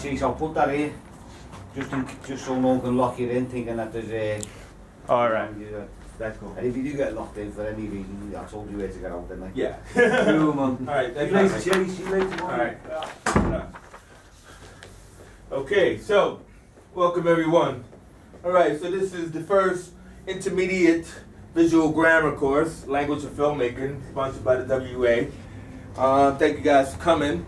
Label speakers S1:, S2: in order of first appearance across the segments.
S1: Chase, I'll put that in, just so no one can lock you in thinking that there's
S2: Alright.
S1: That's cool. And if you do get locked in for any reason, I told you where to get out, didn't I?
S3: Yeah.
S1: Cool, man.
S3: Alright,
S1: See you later, Chase. See you later.
S3: Alright. Okay, so, welcome everyone. Alright, so this is the first intermediate visual grammar course, Language of Filmmaking, sponsored by the WA. Thank you guys for coming.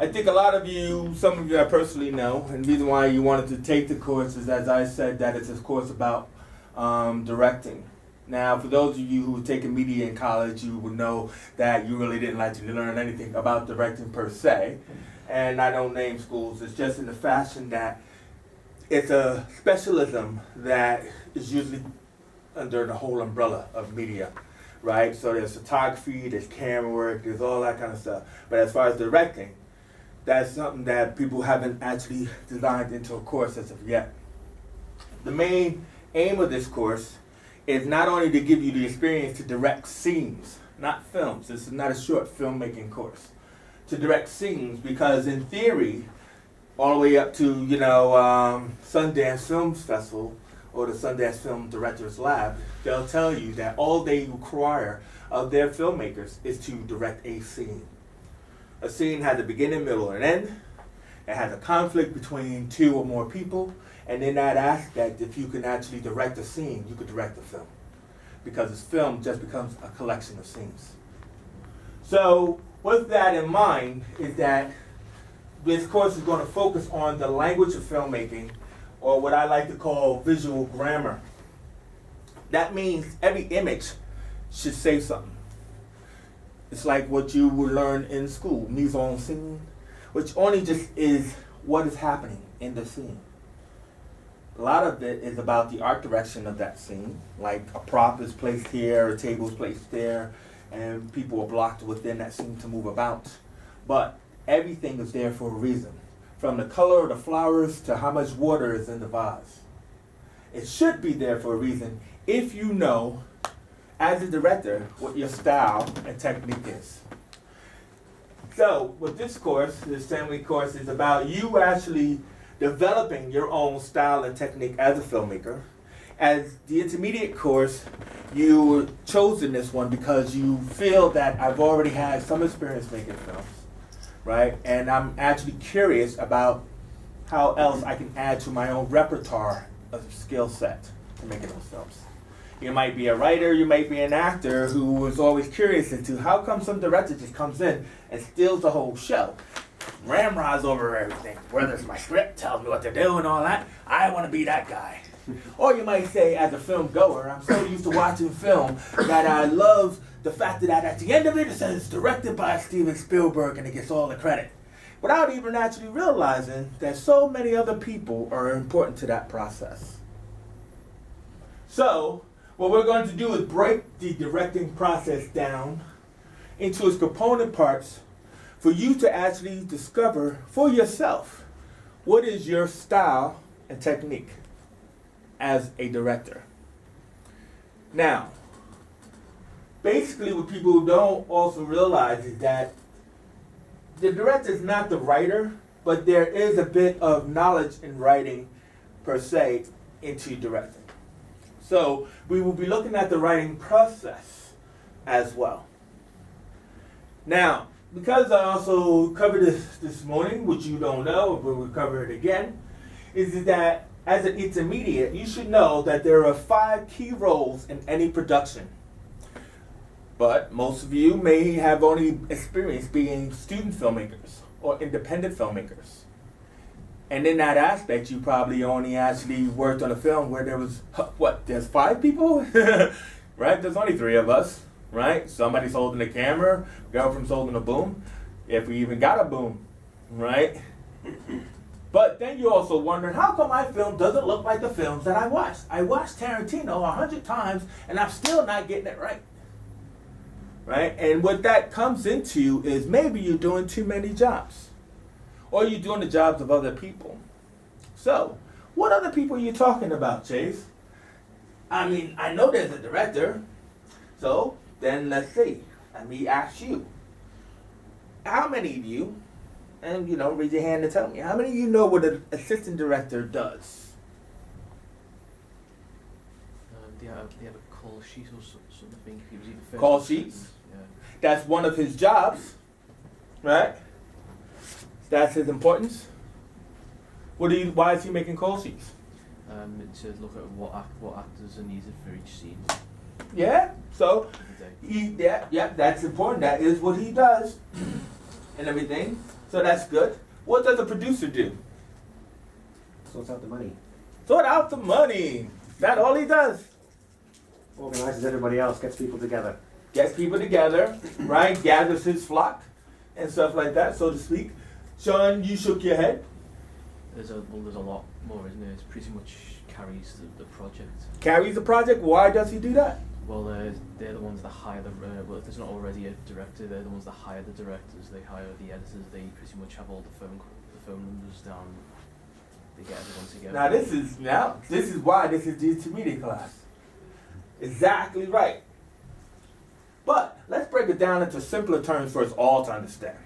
S3: I think a lot of you, some of you I personally know, and the reason why you wanted to take the course is, as I said, that it's a course about directing. Now, for those of you who have taken media in college, you would know that you really didn't like to learn anything about directing per se. And I don't name schools, it's just in the fashion that it's a specialism that is usually under the whole umbrella of media, right? So there's photography, there's camera work, there's all that kind of stuff. But as far as directing, that's something that people haven't actually designed into a course as of yet. The main aim of this course is not only to give you the experience to direct scenes, not films. This is not a short filmmaking course. To direct scenes, because in theory, all the way up to, Sundance Film Festival or the Sundance Film Directors Lab, they'll tell you that all they require of their filmmakers is to direct a scene. A scene has a beginning, middle, and end. It has a conflict between two or more people. And in that aspect, if you can actually direct a scene, you could direct a film. Because this film just becomes a collection of scenes. So, with that in mind, is that this course is going to focus on the language of filmmaking, or what I like to call visual grammar. That means every image should say something. It's like what you would learn in school, mise en scene, which only just is what is happening in the scene. A lot of it is about the art direction of that scene, like a prop is placed here, a table is placed there, and people are blocked within that scene to move about. But everything is there for a reason, from the color of the flowers to how much water is in the vase. It should be there for a reason if you know, as a director, what your style and technique is. So, with this course, this 10-week course is about you actually developing your own style and technique as a filmmaker. As the intermediate course, you chosen this one because you feel that I've already had some experience making films, right? And I'm actually curious about how else I can add to my own repertoire of skill set to making those films. You might be a writer, you might be an actor who is always curious as to how come some director just comes in and steals the whole show. Ramrods over everything, whether it's my script, tells me what to do and all that. I want to be that guy. Or you might say, as a film goer, I'm so used to watching film that I love the fact that at the end of it, it says it's directed by Steven Spielberg and it gets all the credit, without even actually realizing that so many other people are important to that process. So, what we're going to do is break the directing process down into its component parts for you to actually discover for yourself what is your style and technique as a director. Now, basically what people don't also realize is that the director is not the writer, but there is a bit of knowledge in writing per se into directing. So we will be looking at the writing process as well. Now, because I also covered this morning, which you don't know, but we'll cover it again, is that as an intermediate, you should know that there are 5 key roles in any production. But most of you may have only experience being student filmmakers or independent filmmakers. And in that aspect, you probably only actually worked on a film where there was, there's 5 people? Right? There's only 3 of us, right? Somebody's holding a camera, girlfriend's holding a boom, if we even got a boom, right? But then you're also wondering, how come my film doesn't look like the films that I watched? I watched Tarantino 100 times, and I'm still not getting it right. Right? And what that comes into is maybe you're doing too many jobs. Or you're doing the jobs of other people. So, what other people are you talking about, Chase? I mean, I know there's a director. So, then let's see. Let me ask you. How many of you And, raise your hand and tell me. How many of you know what an assistant director does?
S2: They have a call sheet or something. He was either first
S3: Call
S2: or
S3: sheets?
S2: second. Yeah.
S3: That's one of his jobs, right? That's his importance. Why is he making call sheets?
S2: To look at what actors are needed for each scene
S3: Yeah. So
S2: of the day.
S3: that's important. That is what he does, and everything. So that's good. What does a producer do?
S4: Sorts out the money.
S3: Sort out the money. That's all he does.
S4: Organizes everybody else, gets people together.
S3: Gets people together, right? Gathers his flock and stuff like that, so to speak. Sean, you shook your head.
S2: There's a lot more, isn't there? It pretty much carries the project.
S3: Carries the project. Why does he do that?
S2: Well, they're the ones that hire well, if there's not already a director, they're the ones that hire the directors. They hire the editors. They pretty much have all the phone numbers down. They get everyone together.
S3: This is why this is the intermediate class. Exactly right. But let's break it down into simpler terms for us all to understand.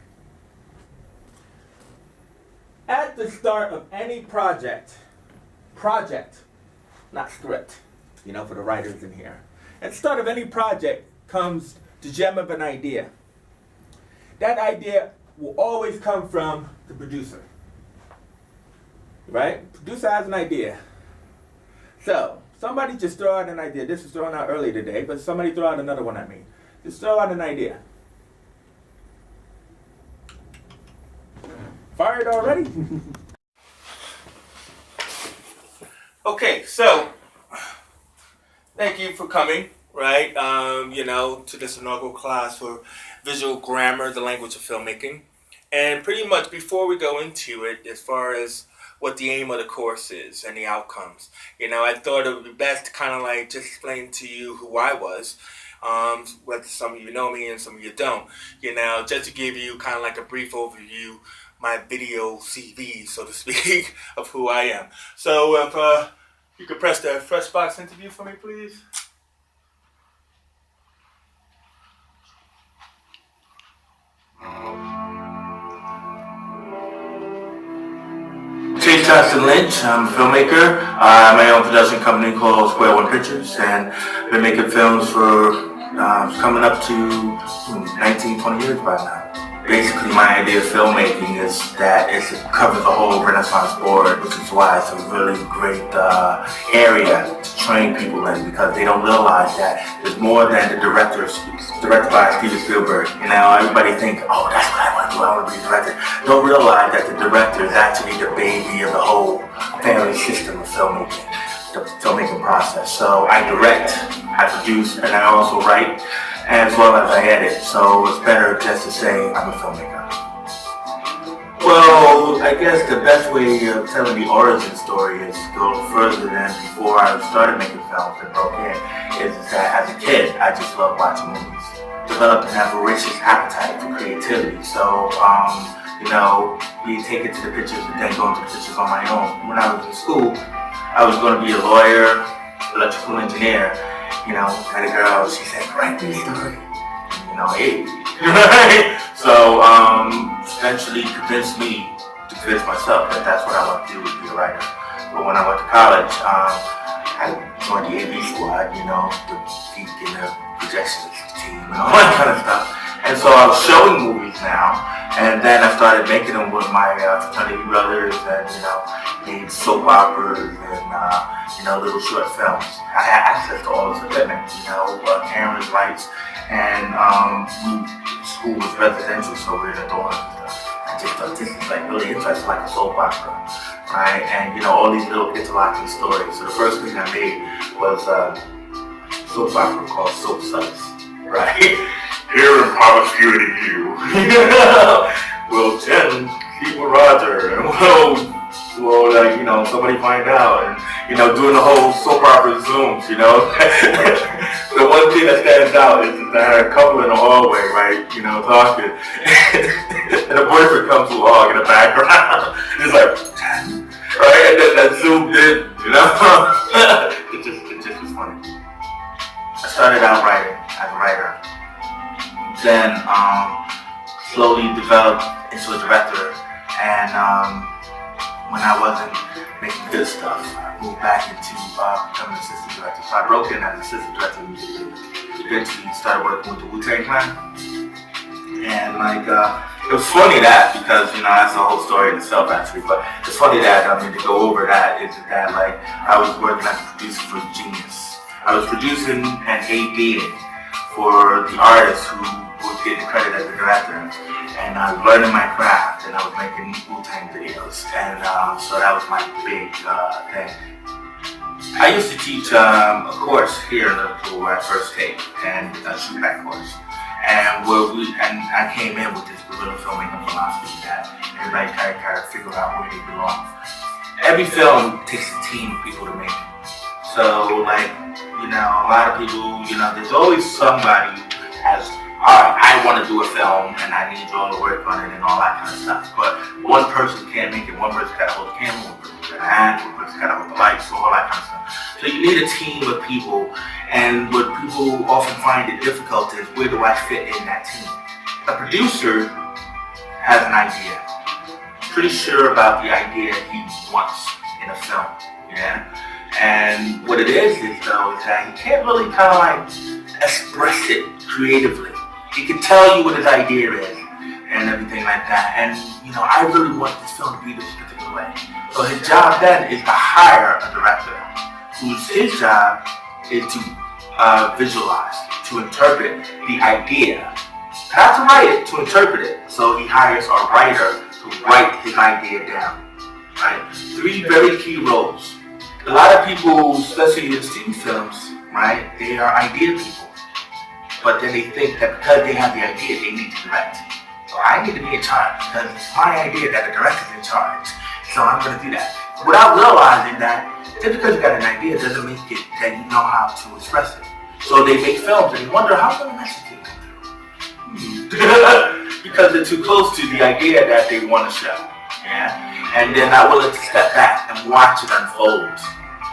S3: At the start of any project, not script, for the writers in here. At the start of any project comes the gem of an idea. That idea will always come from the producer. Right? Producer has an idea. So, somebody just throw out an idea. This was thrown out earlier today, but somebody throw out another one at me. Just throw out an idea. Fired already? Okay, so thank you for coming, right? To this inaugural class for visual grammar, the language of filmmaking. And pretty much before we go into it, as far as what the aim of the course is and the outcomes, I thought it would be best to kind of like just explain to you who I was. Whether some of you know me and some of you don't, just to give you kind of like a brief overview, my video CV, so to speak, of who I am. So if you could press the Fresh Box interview for me, please. Chase Johnson Lynch, I'm a filmmaker. I have my own production company called Square One Pictures, and been making films for coming up to 19, 20 years by now. Basically, my idea of filmmaking is that it covers the whole Renaissance board, which is why it's a really great area to train people in, because they don't realize that there's more than the directed by Steven Spielberg. Everybody think, oh, that's what I want to do, I want to be a director. Don't realize that the director is actually the baby of the whole family system of filmmaking, the filmmaking process. So I direct, I produce, and I also write, as well as I edit, so it's better just to say I'm a filmmaker. Well, I guess the best way of telling the origin story is to go further than before I started making films and broke in, is that as a kid, I just loved watching movies. Developed an voracious appetite for creativity, so, being taken to the pictures and then going to the pictures on my own. When I was in school, I was going to be a lawyer, electrical engineer. Had a girl, she said, write me a story. Hey. So, eventually convinced me to convince myself that that's what I want to do, is be a writer. But when I went to college, I joined the AV squad, the geek and the projections team and all that kind of stuff. And so I was showing movies now, and then I started making them with my fraternity brothers, and made soap operas and little short films. I had access to all this equipment, cameras, lights, and school was residential, so we were in the dorms and stuff. I just thought this is like really interesting, like a soap opera, right? And all these little interlocking stories. So the first thing I made was a soap opera called Soap Suds, right? Here in promiscuity you will tend keep with Roger, and will somebody find out, and doing the whole soap opera zooms, The one thing that stands out is that I had a couple in the hallway, right, talking, and the boyfriend comes along in the background, he's like, right, and then that zoomed in, it just was funny. I started out writing as a writer. Then slowly developed into a director,
S5: when I wasn't making good stuff. I moved back into becoming an assistant director. So I broke in as assistant director immediately. Eventually started working with the Wu-Tang Clan. And it was funny that, because, that's the whole story in itself actually, but it's funny that, to go over that, is that I was working as a producer for Genius. I was producing and ADing for the artists who would get the credit as the director. And I was learning my craft, and I was making Wu-Tang videos. And so that was my big thing. I used to teach a course here in Liverpool where I first take, and a shoot back course. And I came in with this guerrilla filmmaking philosophy that everybody kind of figure out where they belong. Every film takes a team of people to make it. So a lot of people, there's always somebody who has, alright, I want to do a film and I need you all to work on it and all that kind of stuff. But one person can't make it. One person got to hold the camera, one person got to act, one person got to hold the lights, all that kind of stuff. So you need a team of people, and what people often find it difficult is, where do I fit in that team? A producer has an idea. Pretty sure about the idea he wants in a film, yeah? And what it is though, is that he can't really express it creatively. He can tell you what his idea is and everything like that. And I really want this film to be this particular way. So his job then is to hire a director, his job is to visualize, to interpret the idea. Not to write it, to interpret it. So he hires a writer to write his idea down. Right? 3 very key roles. A lot of people, especially in student films, right, they are idea people. But then they think that because they have the idea, they need to direct. So I need to be in charge because it's my idea that the director's in charge. So I'm going to do that. Without realizing that just because you got an idea doesn't make it that you know how to express it. So they make films and you wonder, how come the message didn't come through? Because they're too close to the idea that they want to show. Yeah? And they're not willing to step back and watch it unfold.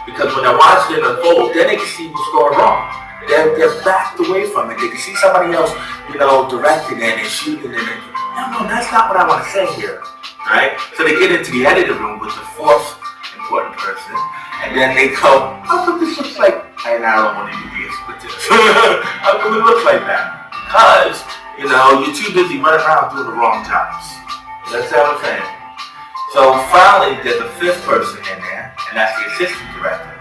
S5: Because when they're watching it unfold, then they can see what's going wrong. They're backed away from it. They can see somebody else, directing it and shooting it. And, no, that's not what I want to say here. Right? So they get into the editing room with the 4th important person. And then they go, how come this looks like, and I don't want to do this with this. How come it looks like that? Because, you're too busy running around doing the wrong jobs. That's what I'm saying. So finally, there's a 5th person in there, and that's the assistant director.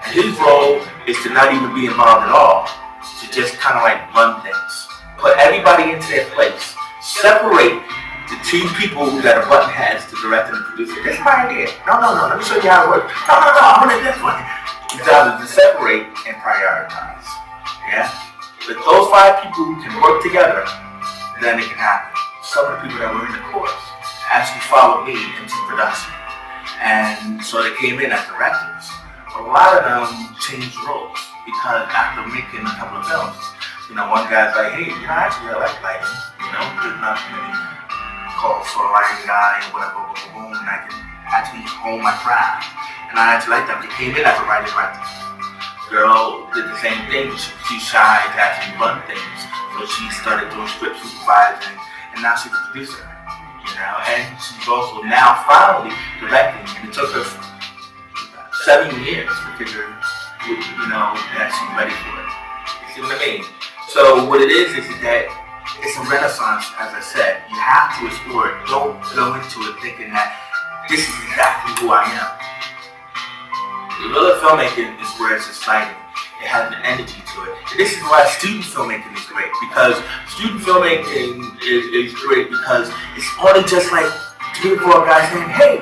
S5: And his role is to not even be involved at all, to just kind of run things. Put everybody into their place. Separate the 2 people who got a button heads, the director and the producer. This is my idea. No, let me show you how it works. No, I want it this way. Your job is to separate and prioritize. Yeah? If those 5 people can work together, then it can happen. Some of the people that were in the course actually followed me into production. And so they came in as directors. But a lot of them changed roles because after making a couple of films, one guy's like, hey, actually I like lighting. There's not many calls for a lighting guy and whatever, boom, and I can actually hone my craft. And I actually like them. They came in as a writer director. Girl did the same thing. She's shy to actually run things. So she started doing script supervising, and now she's a producer. And she's also now finally directing, and it took her 7 years to figure, that she's ready for it. You see what I mean? So what it is that it's a renaissance, as I said. You have to explore it. Don't go into it thinking that this is exactly who I am. Guerrilla filmmaking is where it's exciting. It has an energy to it. And this is why student filmmaking is great, because student filmmaking is great because it's only just 3 or 4 guys saying, hey,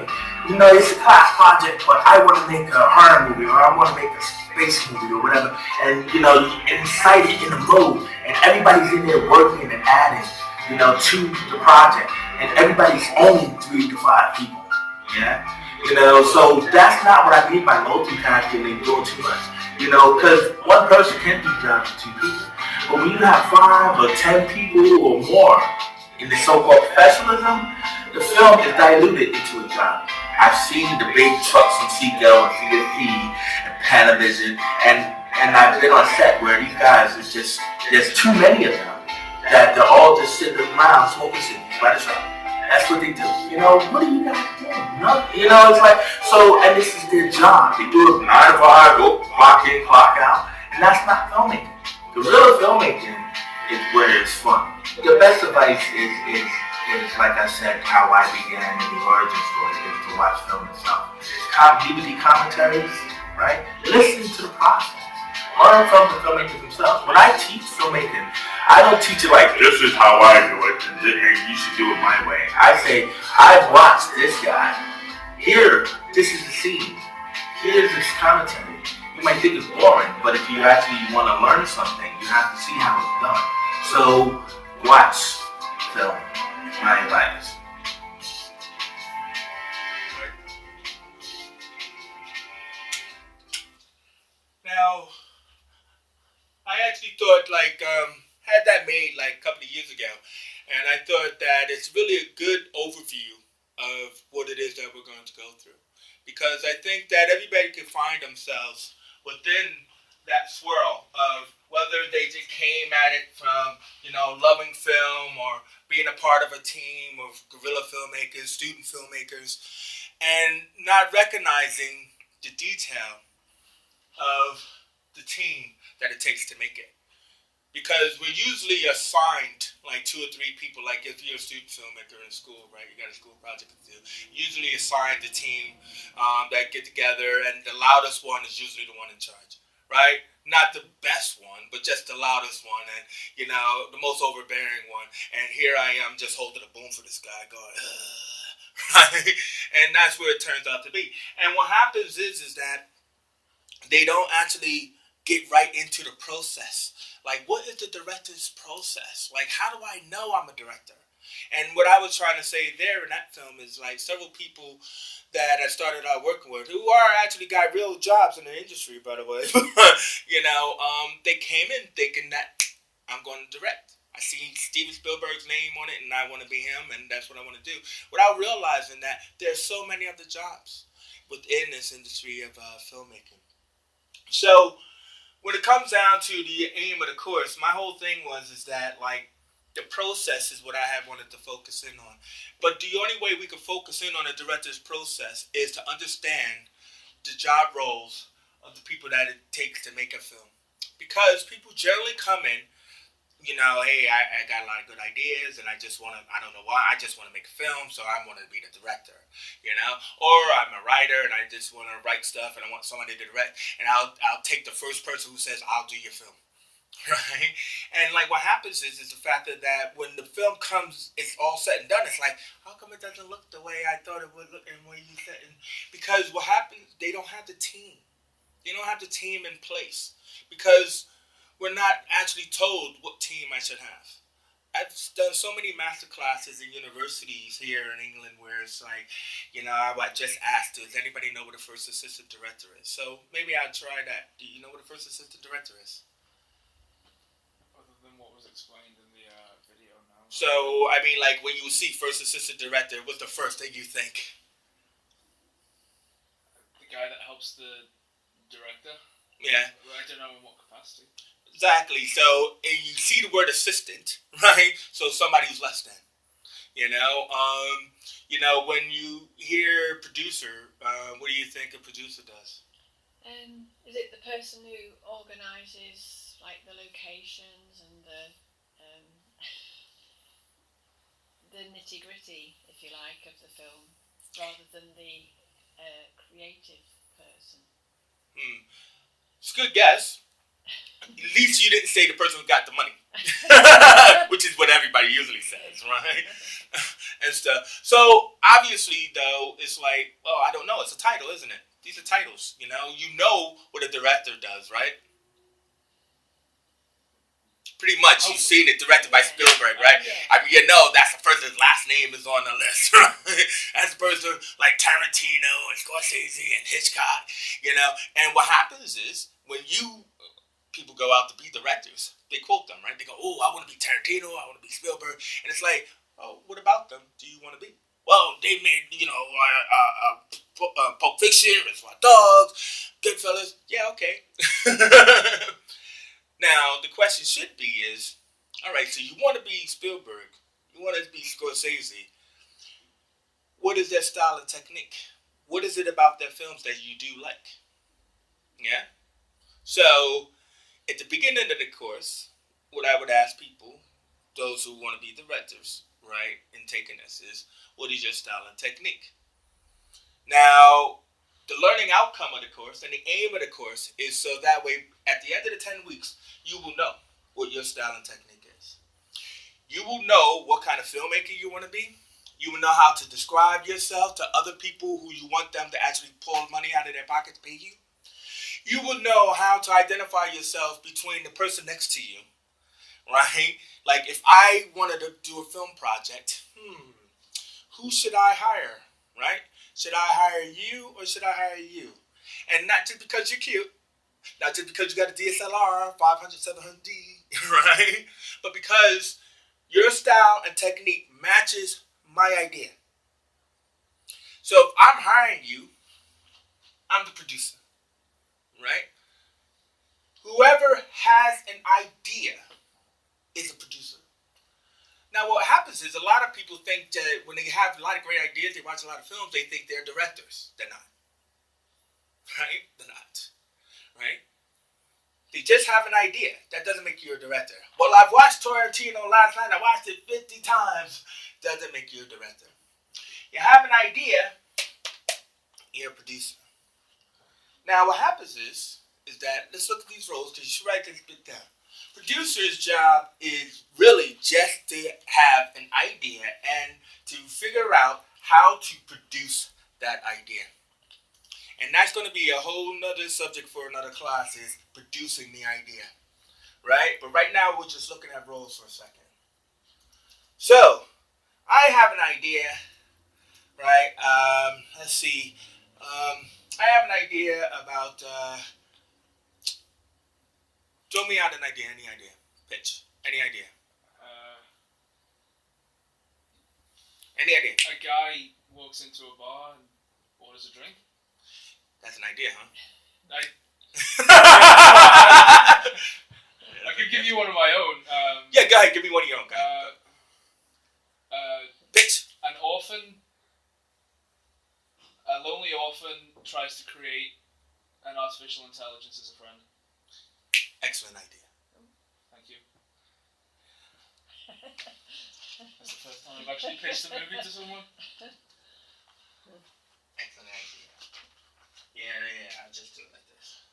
S5: it's a class project, but I want to make a horror movie, or I want to make a space movie, or whatever. And, you incite it in the mode, and everybody's in there working and adding, to the project. And everybody's only 3 to 5 people, yeah? So that's not what I mean by multitasking and doing too much. Because one person can't do the job for 2 people. But when you have 5 or 10 people or more in the so-called professionalism, the film is diluted into a job. I've seen the big trucks from Seagull and CST and Panavision, and I've been on set where these guys is just, there's too many of them, that they're all just sitting around smoking cigarettes by the truck. That's what they do. You know, what do you guys do? You know, it's like, so, and this is their job. They do it 9 to 5, go clock in, clock out, and that's not filmmaking. The real filmmaking is where it's fun. The best advice is like I said, how I began in the origin story is to watch film itself. DVD commentaries, right? Listen to the process. Learn from the filmmakers themselves. When I teach filmmaking, I don't teach it like, this is how I do it, and you should do it my way. I say, I've watched this guy. Here, this is the scene. Here's this commentary. You might think it's boring, but if you actually want to learn something, you have to see how it's done. So, watch film. My advice.
S3: Now, I actually thought had that made like a couple of years ago, and I thought that it's really a good overview of what it is that we're going to go through, because I think that everybody can find themselves within that swirl of whether they just came at it from, loving film or being a part of a team of guerrilla filmmakers, student filmmakers, and not recognizing the detail of the team that it takes to make it. Because we're usually assigned like 2 or 3 people, like if you're a student filmmaker in school, right, you got a school project to do, usually assigned a team that get together, and the loudest one is usually the one in charge, right? Not the best one, but just the loudest one, and the most overbearing one. And here I am just holding a boom for this guy going, right? And that's where it turns out to be. And what happens is that they don't actually get right into the process. Like, what is the director's process? Like, how do I know I'm a director? And what I was trying to say there in that film is, like, several people that I started out working with, who are actually got real jobs in the industry, by the way, they came in thinking that I'm going to direct. I see Steven Spielberg's name on it, and I want to be him, and that's what I want to do. Without realizing that there's so many other jobs within this industry of filmmaking. So, when it comes down to the aim of the course, my whole thing is that, like, the process is what I have wanted to focus in on. But the only way we can focus in on a director's process is to understand the job roles of the people that it takes to make a film. Because people generally come in, hey, I got a lot of good ideas, and I don't know why, I just want to make a film, so I want to be the director, or I'm a writer, and I just want to write stuff, and I want somebody to direct, and I'll take the first person who says, I'll do your film, right? And, like, what happens is the fact that when the film comes, it's all said and done, it's like, how come it doesn't look the way I thought it would look, and what you said? Because what happens, they don't have the team. They don't have the team in place, because we're not actually told what team I should have. I've done so many master classes in universities here in England where it's like, I just asked, does anybody know what a first assistant director is? So maybe I'll try that. Do you know what a first assistant director is?
S2: Other than what was explained in the video now.
S3: So, I mean, like, when you see first assistant director, what's the first thing you think?
S2: The guy that helps the director?
S3: Yeah.
S2: I don't know in what capacity.
S3: Exactly. So, and you see the word assistant, right? So somebody who's less than. When you hear producer, what do you think a producer does?
S6: Is it the person who organises, like, the locations and the nitty gritty, if you like, of the film, rather than the creative person?
S3: It's a good guess. At least you didn't say the person who got the money, which is what everybody usually says, right? And stuff. So obviously, though, it's like, I don't know. It's a title, isn't it? These are titles. You know what a director does, right? Pretty much, you've seen it directed by Spielberg, right?
S6: Yeah.
S3: I mean, that's the person's last name is on the list, right? That's the person like Tarantino and Scorsese and Hitchcock, And what happens is when people go out to be directors, they quote them, right? They go, I want to be Tarantino, I want to be Spielberg. And it's like, what about them do you want to be? Well, they made, Pulp Fiction, Reservoir Dogs, Goodfellas. Yeah, okay. Now, the question should be is, all right, so you want to be Spielberg, you want to be Scorsese, what is their style and technique? What is it about their films that you do like? Yeah? So, at the beginning of the course, what I would ask people, those who want to be directors, right, in taking this is, what is your style and technique? Now, the learning outcome of the course and the aim of the course is so that way, at the end of the 10 weeks, you will know what your style and technique is. You will know what kind of filmmaker you want to be. You will know how to describe yourself to other people who you want them to actually pull money out of their pocket to pay you. You will know how to identify yourself between the person next to you, right? Like if I wanted to do a film project, who should I hire, right? Should I hire you or should I hire you? And not just because you're cute, not just because you got a DSLR 500, 700D, right? But because your style and technique matches my idea. So if I'm hiring you, I'm the producer, right? Whoever has an idea is a producer. Now what happens is a lot of people think that when they have a lot of great ideas, they watch a lot of films, they think they're directors. They're not. Right? They're not. Right? They just have an idea. That doesn't make you a director. Well, I've watched Tarantino last night. I watched it 50 times. Doesn't make you a director. You have an idea, you're a producer. Now, what happens is that, let's look at these roles, because you should write this bit down. Producer's job is really just to have an idea and to figure out how to produce that idea. And that's going to be a whole nother subject for another class, is producing the idea, right? But right now, we're just looking at roles for a second. So, I have an idea, right? Let's see. I have an idea about, throw me out an idea, any idea. Pitch, any idea. Any idea.
S7: A guy walks into a bar and orders a drink.
S3: That's an idea, huh?
S7: I could give you one of my own.
S3: Yeah, go ahead, give me one of your own, guys. Pitch.
S7: A lonely orphan tries to create an artificial intelligence as a friend.
S3: Excellent idea.
S7: Thank you. That's the first time I've actually pitched a movie to someone.
S3: Excellent idea. Yeah, I'll just do it like this.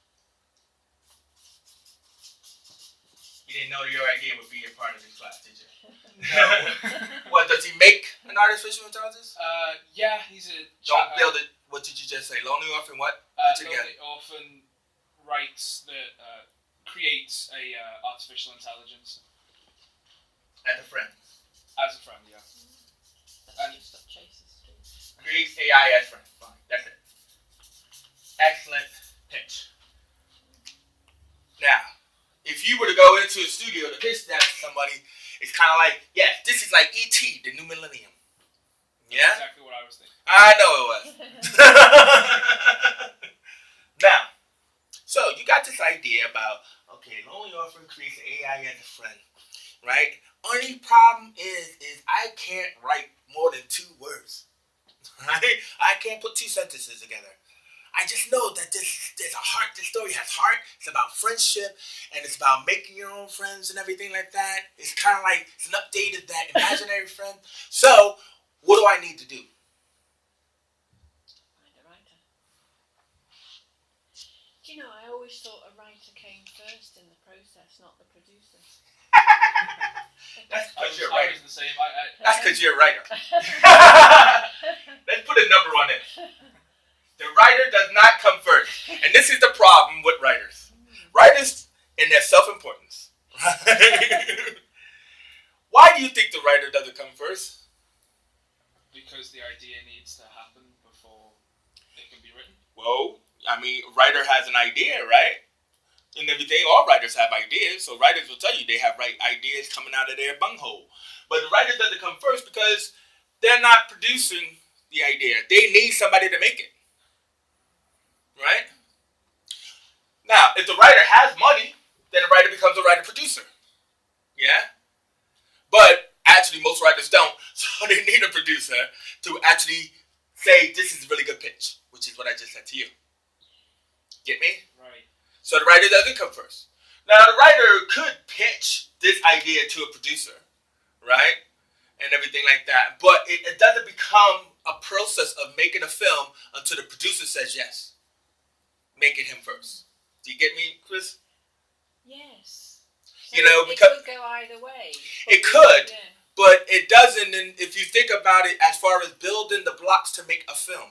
S3: You didn't know your idea would be a part of this class, did you?
S7: No.
S3: What, does he make an artificial intelligence?
S7: Yeah, he's a...
S3: Don't build it. What did you just say? Lonely orphan what?
S7: Lonely orphan writes creates a artificial intelligence.
S3: As a friend.
S7: As a friend, yeah.
S6: That's just what Chase is doing.
S3: Creates AI as friend. Fine, that's it. Excellent pitch. Now, if you were to go into a studio to pitch that to somebody, it's kind of like, yeah, this is like E.T., the new millennium. Yeah?
S7: That's exactly what I was thinking.
S3: I know it was. Now, so you got this idea about, okay, Lonely Orphan creates AI as a friend, right? Only problem is I can't write more than 2 words, right? I can't put 2 sentences together. I just know that there's a heart. This story has heart. It's about friendship, and it's about making your own friends and everything like that. It's kind of like it's an update of that imaginary friend. So, what do I need to do?
S6: Find a writer. Do you know, I always thought a writer came first in the process, not the producer.
S3: That's because you're a
S7: I
S3: writer.
S7: was the same.
S3: That's because you're a writer. Let's put a number on it. The writer does not come first. And this is the problem with writers. Writers in their self-importance. Why do you think the writer doesn't come first?
S7: Because the idea needs to happen before it can be written.
S3: Well, I mean, a writer has an idea, right? And everything, all writers have ideas. So writers will tell you they have ideas coming out of their bunghole. But the writer doesn't come first because they're not producing the idea. They need somebody to make it. Right? Now, if the writer has money, then the writer becomes a writer-producer. Yeah? But actually, most writers don't. So they need a producer to actually say this is a really good pitch, which is what I just said to you. Get me?
S7: Right.
S3: So the writer doesn't come first. Now the writer could pitch this idea to a producer, right? And everything like that. But it doesn't become a process of making a film until the producer says yes. Making him first. Do you get me, Chris?
S6: Yes. So
S3: You know,
S6: it
S3: because
S6: could go either way.
S3: it could,
S6: Yeah.
S3: but it doesn't. And if you think about it, as far as building the blocks to make a film,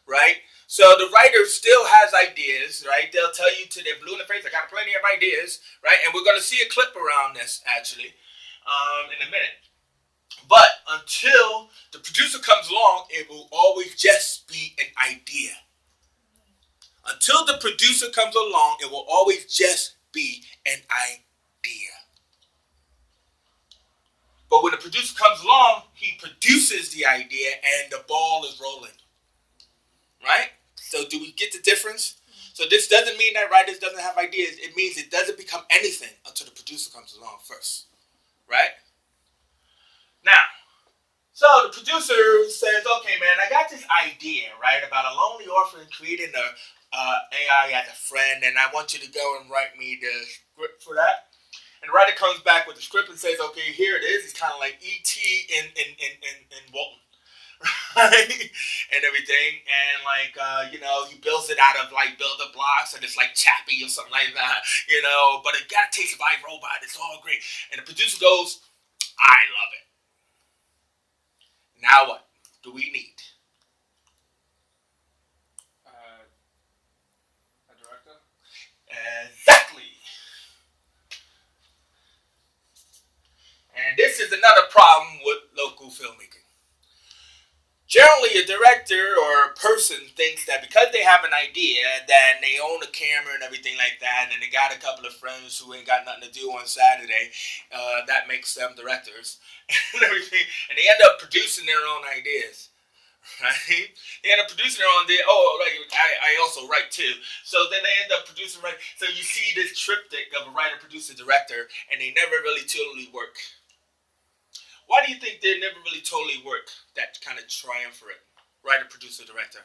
S3: right? So the writer still has ideas, right? They'll tell you till they're blue in the face, I got plenty of ideas, right? And we're going to see a clip around this, actually, in a minute. But until the producer comes along, it will always just be an idea. Until the producer comes along, it will always just be an idea. But when the producer comes along, he produces the idea and the ball is rolling. Right? So do we get the difference? So this doesn't mean that writers doesn't have ideas. It means it doesn't become anything until the producer comes along first. Right? Now, so the producer says, okay, man, I got this idea, right, about a lonely orphan creating a AI as a friend, and I want you to go and write me the script for that. And the writer comes back with the script and says, okay, here it is. It's kind of like E.T. in Walton. Right? And everything. And like, he builds it out of like builder blocks and it's like Chappie or something like that, but it got a taste of iRobot. It's all great. And the producer goes, I love it. Now what do we need?
S7: A director?
S3: Exactly. And this is another problem with local filmmaking. Generally, a director or a person thinks that because they have an idea, that they own a camera and everything like that, and they got a couple of friends who ain't got nothing to do on Saturday, that makes them directors and everything, and they end up producing their own ideas. Right? They end up producing their own idea. Oh, right. I also write too. So then they end up producing, right? So you see this triptych of a writer, producer, director, and they never really totally work. Why do you think they never really totally work, that kind of triumvirate, writer, producer, director?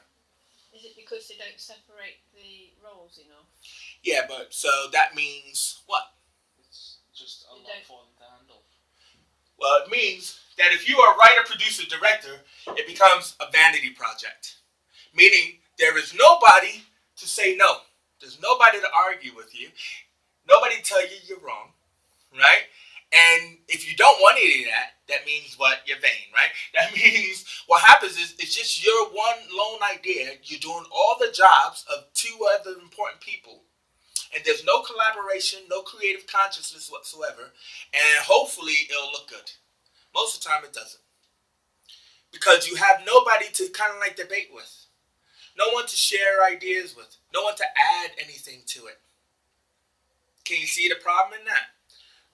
S6: Is it because they don't separate the roles enough?
S3: Yeah, but so that means what?
S7: It's just a
S6: You
S7: lot
S6: don't-
S7: for them to handle.
S3: Well, it means that if you are a writer, producer, director, it becomes a vanity project. Meaning there is nobody to say no. There's nobody to argue with you. Nobody to tell you you're wrong, right? And if you don't want any of that, that means what? You're vain, right? That means what happens is it's just your one lone idea. You're doing all the jobs of two other important people. And there's no collaboration, no creative consciousness whatsoever. And hopefully it'll look good. Most of the time it doesn't. Because you have nobody to kind of like debate with. No one to share ideas with. No one to add anything to it. Can you see the problem in that?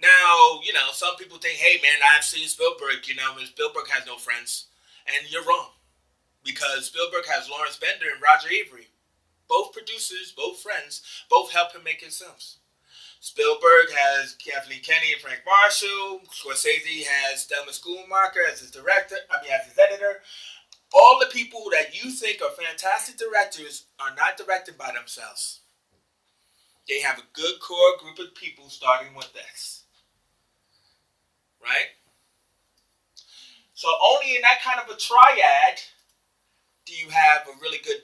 S3: Now, some people think, hey, man, I've seen Spielberg, and Spielberg has no friends. And you're wrong. Because Spielberg has Lawrence Bender and Roger Avery. Both producers, both friends, both help him make his films. Spielberg has Kathleen Kennedy and Frank Marshall. Scorsese has Thelma Schoonmaker as his as his editor. All the people that you think are fantastic directors are not directed by themselves. They have a good core group of people starting with this. Right? So only in that kind of a triad do you have a really good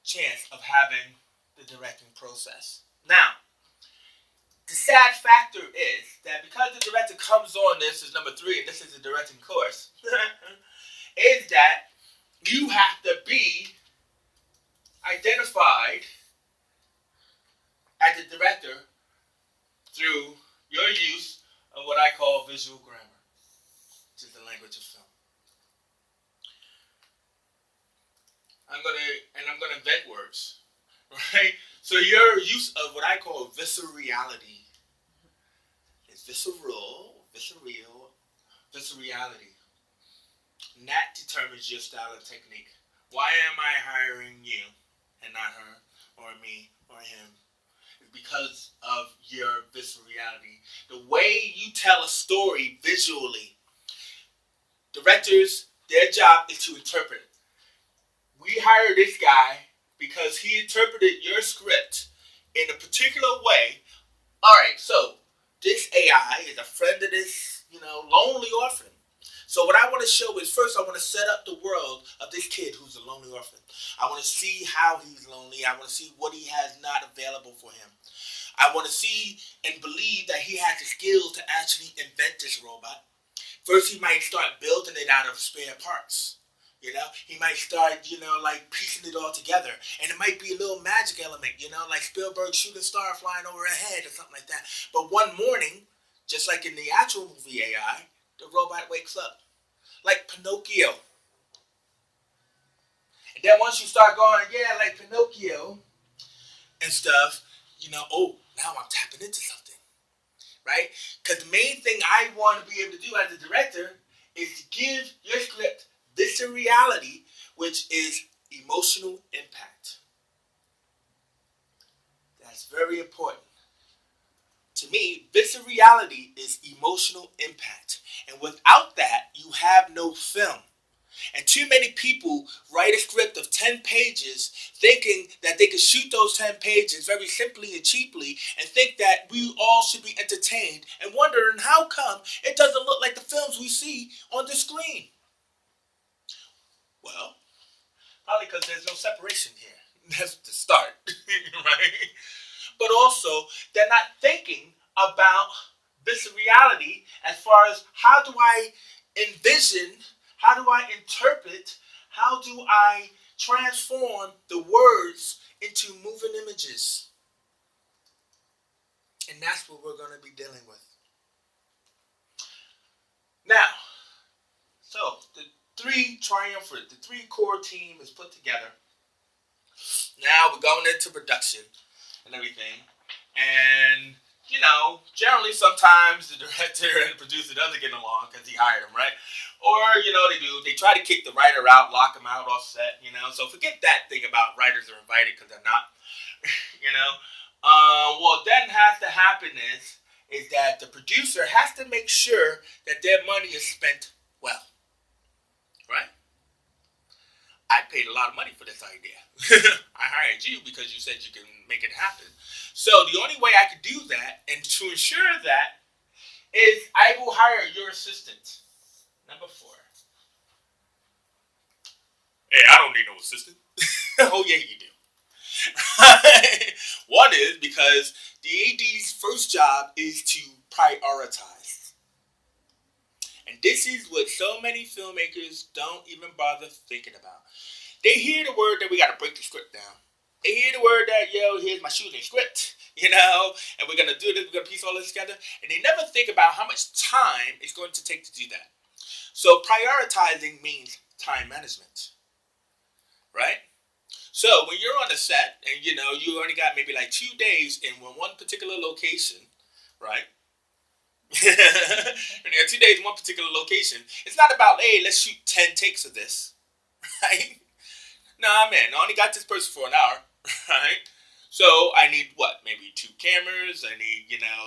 S3: chance of having the directing process. Now, the sad factor is that because the director comes on, this is number 3, and this is the directing course, is that you have to be identified as a director through your use of what I call visual grammar, which is the language of film. I'm gonna invent words, right? So your use of what I call viscerality is viscerality. And that determines your style and technique. Why am I hiring you and not her or me or him? It's because of your viscerality. The way you tell a story visually. Directors, their job is to interpret. we hired this guy because he interpreted your script in a particular way. All right, so this AI is a friend of this, lonely orphan. So what I want to show is, first I want to set up the world of this kid who's a lonely orphan. I want to see how he's lonely. I want to see what he has not available for him. I want to see and believe that he has the skills to actually invent this robot. First, he might start building it out of spare parts. He might start, piecing it all together. And it might be a little magic element, like Spielberg shooting star flying over her head or something like that. But one morning, just like in the actual movie AI, the robot wakes up. Like Pinocchio. And then once you start going, yeah, like Pinocchio and stuff, oh, now I'm tapping into something. Right? Because the main thing I want to be able to do as a director is to give your script viscerality, which is emotional impact. That's very important. To me, viscerality is emotional impact. And without that, you have no film. And too many people write a script of 10 pages thinking that they could shoot those 10 pages very simply and cheaply and think that we all should be entertained and wondering how come it doesn't look like the films we see on the screen. Well, probably because there's no separation here. That's the start, right? But also, they're not thinking about viscerality as far as how do I envision, how do I interpret, how do I transform the words into moving images. And that's what we're going to be dealing with. Now, so the three core team is put together. Now we're going into production and everything. And, generally sometimes the director and the producer doesn't get along because he hired him, right? Or, they try to kick the writer out, lock him out off set, So forget that thing about writers are invited because they're not, What then has to happen is that the producer has to make sure that their money is spent well, right? I paid a lot of money for this idea. I hired you because you said you can make it happen. So the only way I could do that, and to ensure that, is I will hire your assistant. Number 4. Hey, I don't need no assistant. Oh, yeah, you do. One is because the AD's first job is to prioritize. And this is what so many filmmakers don't even bother thinking about. They hear the word that we got to break the script down. They hear the word that, here's my shooting script, and we're going to do this, we're going to piece all this together. And they never think about how much time it's going to take to do that. So prioritizing means time management, right? So when you're on a set and, you only got maybe like 2 days in one particular location, right? When you have 2 days in one particular location, it's not about, hey, let's shoot 10 takes of this, right? Nah, man, I only got this person for an hour, right? So I need what? Maybe 2 cameras. I need,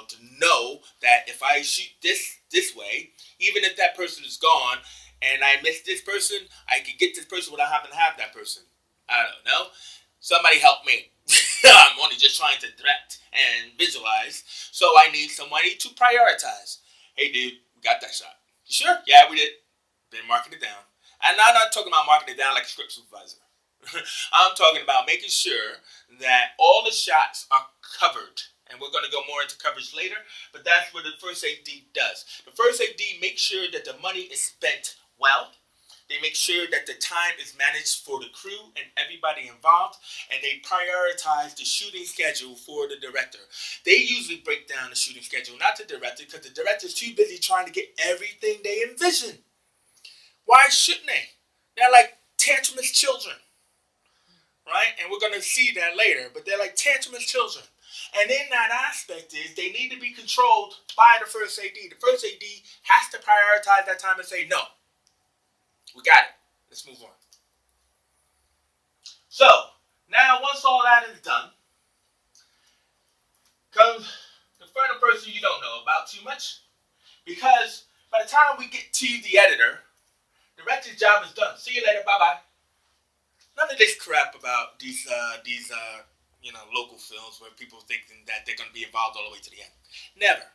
S3: to know that if I shoot this way, even if that person is gone and I miss this person, I can get this person without having to have that person. I don't know. Somebody help me. I'm only just trying to direct and visualize. So I need somebody to prioritize. Hey, dude, we got that shot. You sure? Yeah, we did. Then marking it down. And I'm not talking about marking it down like a script supervisor. I'm talking about making sure that all the shots are covered. And we're going to go more into coverage later. But that's what the first AD does. The first AD makes sure that the money is spent well. They make sure that the time is managed for the crew and everybody involved, and they prioritize the shooting schedule for the director. They usually break down the shooting schedule, not the director, because the director's too busy trying to get everything they envision. Why shouldn't they? They're like tantrumous children, right? And we're going to see that later, but they're like tantrumous children. And in that aspect is they need to be controlled by the first AD. The first AD has to prioritize that time and say, no. We got it. Let's move on. So, now once all that is done, comes the final person you don't know about too much. Because by the time we get to the editor, the director's job is done. See you later. Bye-bye. none of this crap about these local films where people thinking that they're going to be involved all the way to the end. Never,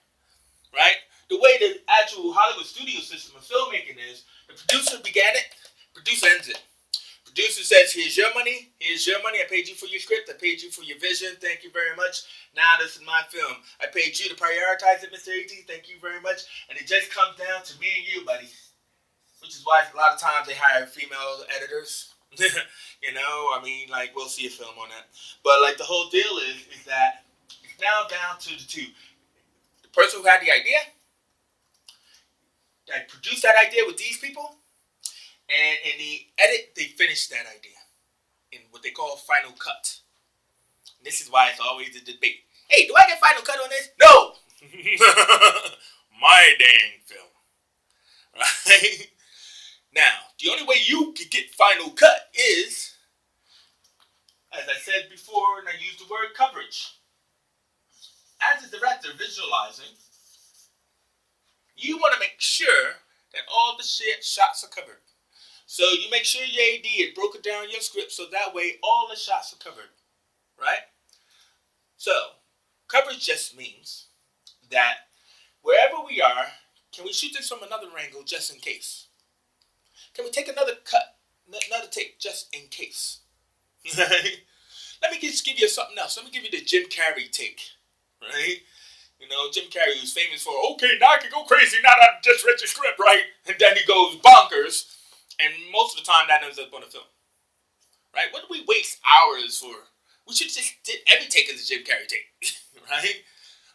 S3: right? The way the actual Hollywood studio system of filmmaking is, the producer began it, producer ends it. Producer says, here's your money, I paid you for your script, I paid you for your vision, thank you very much. Now this is my film. I paid you to prioritize it, Mr. A.T., thank you very much. And it just comes down to me and you, buddy. Which is why a lot of times they hire female editors. We'll see a film on that. But the whole deal is that it's now down to the two. The person who had the idea, that produced that idea with these people, and in the edit, they finish that idea in what they call final cut. And this is why it's always a debate. Hey, do I get final cut on this? No! My dang film. Right? Now, the only way you can get final cut is, as I said before, and I used the word coverage. As a director visualizing, you want to make sure that all the shots are covered. So you make sure your AD has broken down your script so that way all the shots are covered, right? So, coverage just means that wherever we are, can we shoot this from another angle just in case? Can we take another cut, another take just in case? Let me just give you something else. Let me give you the Jim Carrey take, right? Jim Carrey was famous for, okay, now I can go crazy, now that I just read your script, right? And then he goes bonkers. And most of the time, that ends up on the film, right? What do we waste hours for? We should just did every take as a Jim Carrey take, right?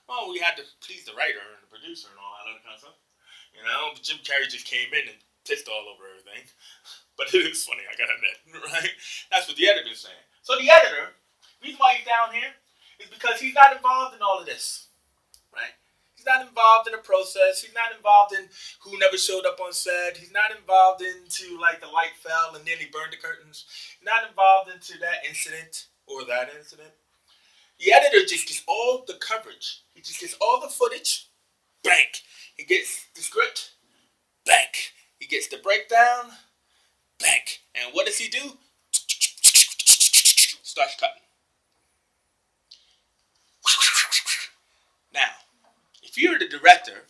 S3: Well, we had to please the writer and the producer and all that other kind of stuff. Jim Carrey just came in and pissed all over everything. But it is funny, I gotta admit, right? That's what the editor's saying. So the editor, the reason why he's down here is because he's not involved in all of this, right? He's not involved in the process. He's not involved in who never showed up on set. He's not involved into the light fell and nearly burned the curtains. He's not involved into that incident or that incident. The editor just gets all the coverage. He just gets all the footage. Blank. He gets the script. Blank. He gets the breakdown. Blank. And what does he do? Starts cutting. Now, if you're the director,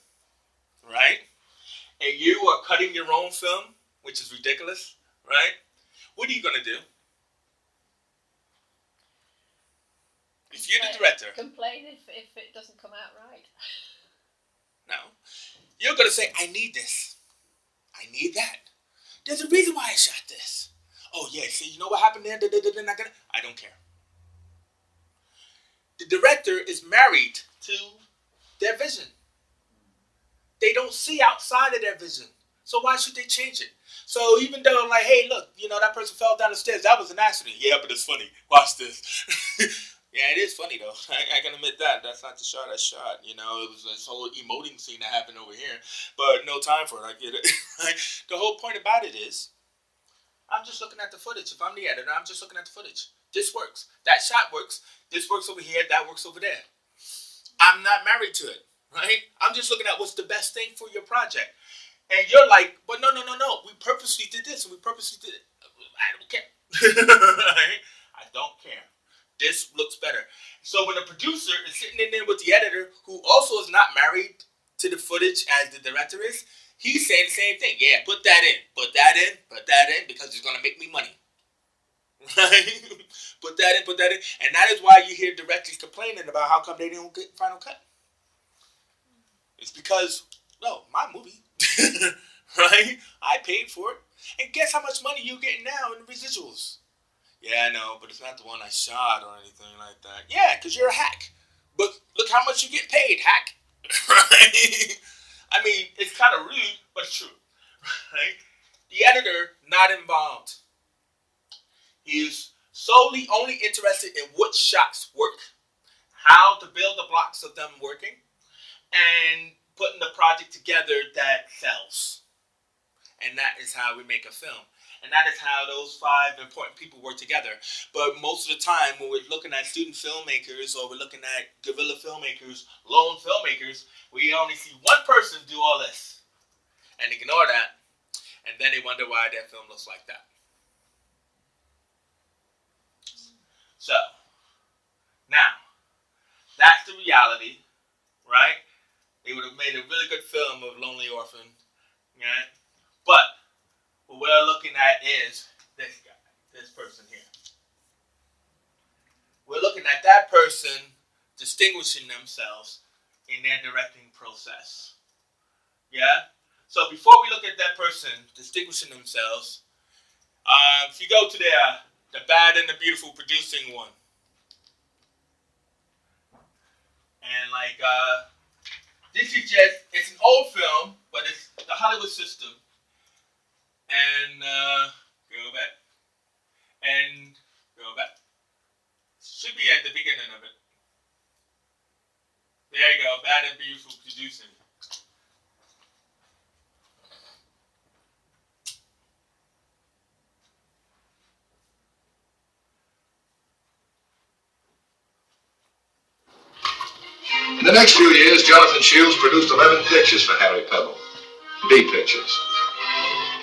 S3: right, and you are cutting your own film, which is ridiculous, right, what are you going to do? If you're the director...
S6: Complain if it doesn't come out right.
S3: No. You're going to say, I need this. I need that. There's a reason why I shot this. Oh, yeah, see, you know what happened there? I don't care. The director is married to their vision. They don't see outside of their vision. So why should they change it? So even though hey, look, that person fell down the stairs. That was an accident. Yeah, but it's funny. Watch this. Yeah, it is funny though. I can admit that. That's not the shot I shot. It was this whole emoting scene that happened over here. But no time for it. I get it. The whole point about it is, I'm just looking at the footage. If I'm the editor, I'm just looking at the footage. This works. That shot works. This works over here. That works over there. I'm not married to it, right? I'm just looking at what's the best thing for your project. And you're like, but no. We purposely did this and we purposely did it. I don't care. Right? I don't care. This looks better. So when the producer is sitting in there with the editor, who also is not married to the footage as the director is, he's saying the same thing. Yeah, put that in, because it's going to make me money. Right? Put that in. And that is why you hear directors complaining about how come they don't get final cut. It's because, my movie, right? I paid for it. And guess how much money you're getting now in the residuals? Yeah, I know, but it's not the one I shot or anything like that. Yeah, because you're a hack. But look how much you get paid, hack. Right? I mean, it's kind of rude, but it's true. Right? The editor, not involved. He's solely only interested in what shots work, how to build the blocks of them working, and putting the project together that sells. And that is how we make a film. And that is how those 5 important people work together. But most of the time, when we're looking at student filmmakers or we're looking at guerrilla filmmakers, lone filmmakers, we only see one person do all this. And ignore that. And then they wonder why their film looks like that. So, now, that's the reality, right? They would have made a really good film of Lonely Orphan, right? But what we're looking at is this guy, this person here. We're looking at that person distinguishing themselves in their directing process. Yeah? So before we look at that person distinguishing themselves, if you go to the Bad and the Beautiful producing one, and like, this is just, it's an old film, but it's the Hollywood system. And go back. And go back. Should be at the beginning of it. There you go, Bad and Beautiful producing.
S8: In the next few years, Jonathan Shields produced 11 pictures for Harry Pebble. B pictures.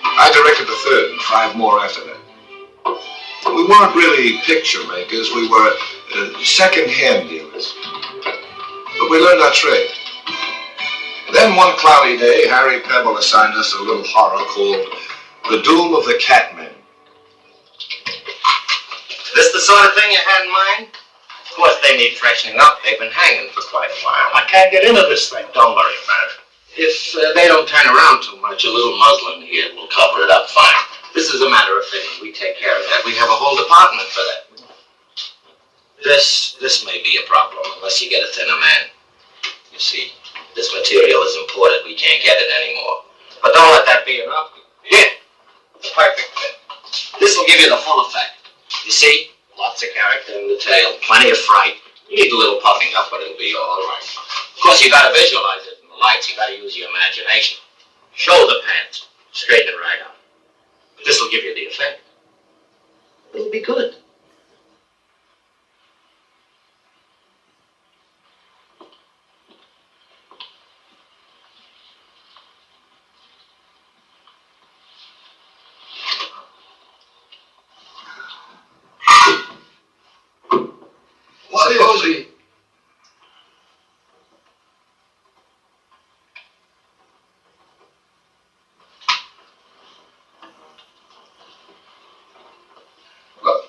S8: I directed the third and 5 more after that. We weren't really picture makers, we were second-hand dealers. But we learned our trade. Then one cloudy day, Harry Pebble assigned us a little horror called The Doom of the Catmen.
S9: This the sort of thing you had in mind? Of course they need freshening up. They've been hanging for quite a while.
S8: I can't get into this thing.
S9: Don't worry about it. If they don't turn around too much, a little muslin here will cover it up fine. This is a matter of fitting. We take care of that. We have a whole department for that. This may be a problem unless you get a thinner man. You see, this material is imported. We can't get it anymore. But don't let that be enough. Here, the perfect fit. This will give you the full effect. You see, lots of character in the tail, plenty of fright. You need a little puffing up, but it'll be all right. Of course, you got to visualize it in the lights. You got to use your imagination. Shoulder pants, straighten it right out. This will give you the effect. It'll be good.
S8: Suppose he... Look,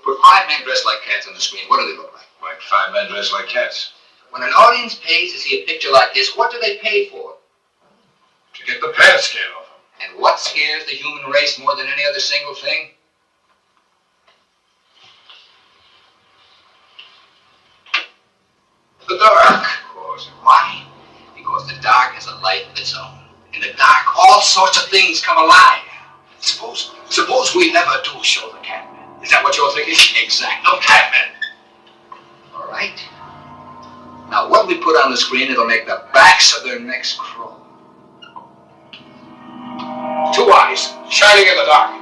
S8: put 5 men dressed like cats on the screen. What do they look like?
S10: Like 5 men dressed like cats.
S9: When an audience pays to see a picture like this, what do they pay for?
S10: To get the pants scared off them.
S9: And what scares the human race more than any other single thing?
S8: The dark.
S9: Of course. Why? Because the dark has a life of its own. In the dark, all sorts of things come alive.
S8: Suppose we never do show the Catmen. Is that what you're thinking?
S9: Exactly.
S8: No Catmen.
S9: All right. Now, what we put on the screen, it'll make the backs of their necks crawl.
S8: 2 eyes, shining in the dark.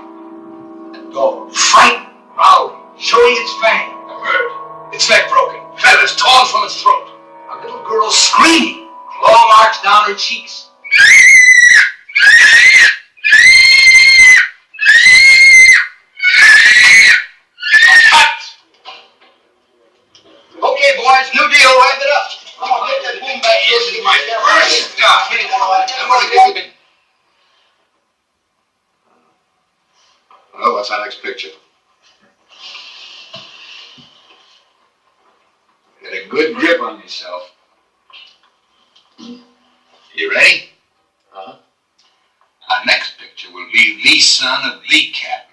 S9: A dog, frightened, growling, showing its fang.
S8: A bird, its neck broken, feathers torn from its throat.
S9: A little girl screaming, claw marks down her cheeks. Okay, boys, new deal, wipe it up. Come on, get that boom back here to my first stuff. I'm gonna get you.
S8: Well, what's our next picture? Get a good grip on yourself. You ready?
S9: Uh-huh.
S8: Our next picture will be the son of the Catman.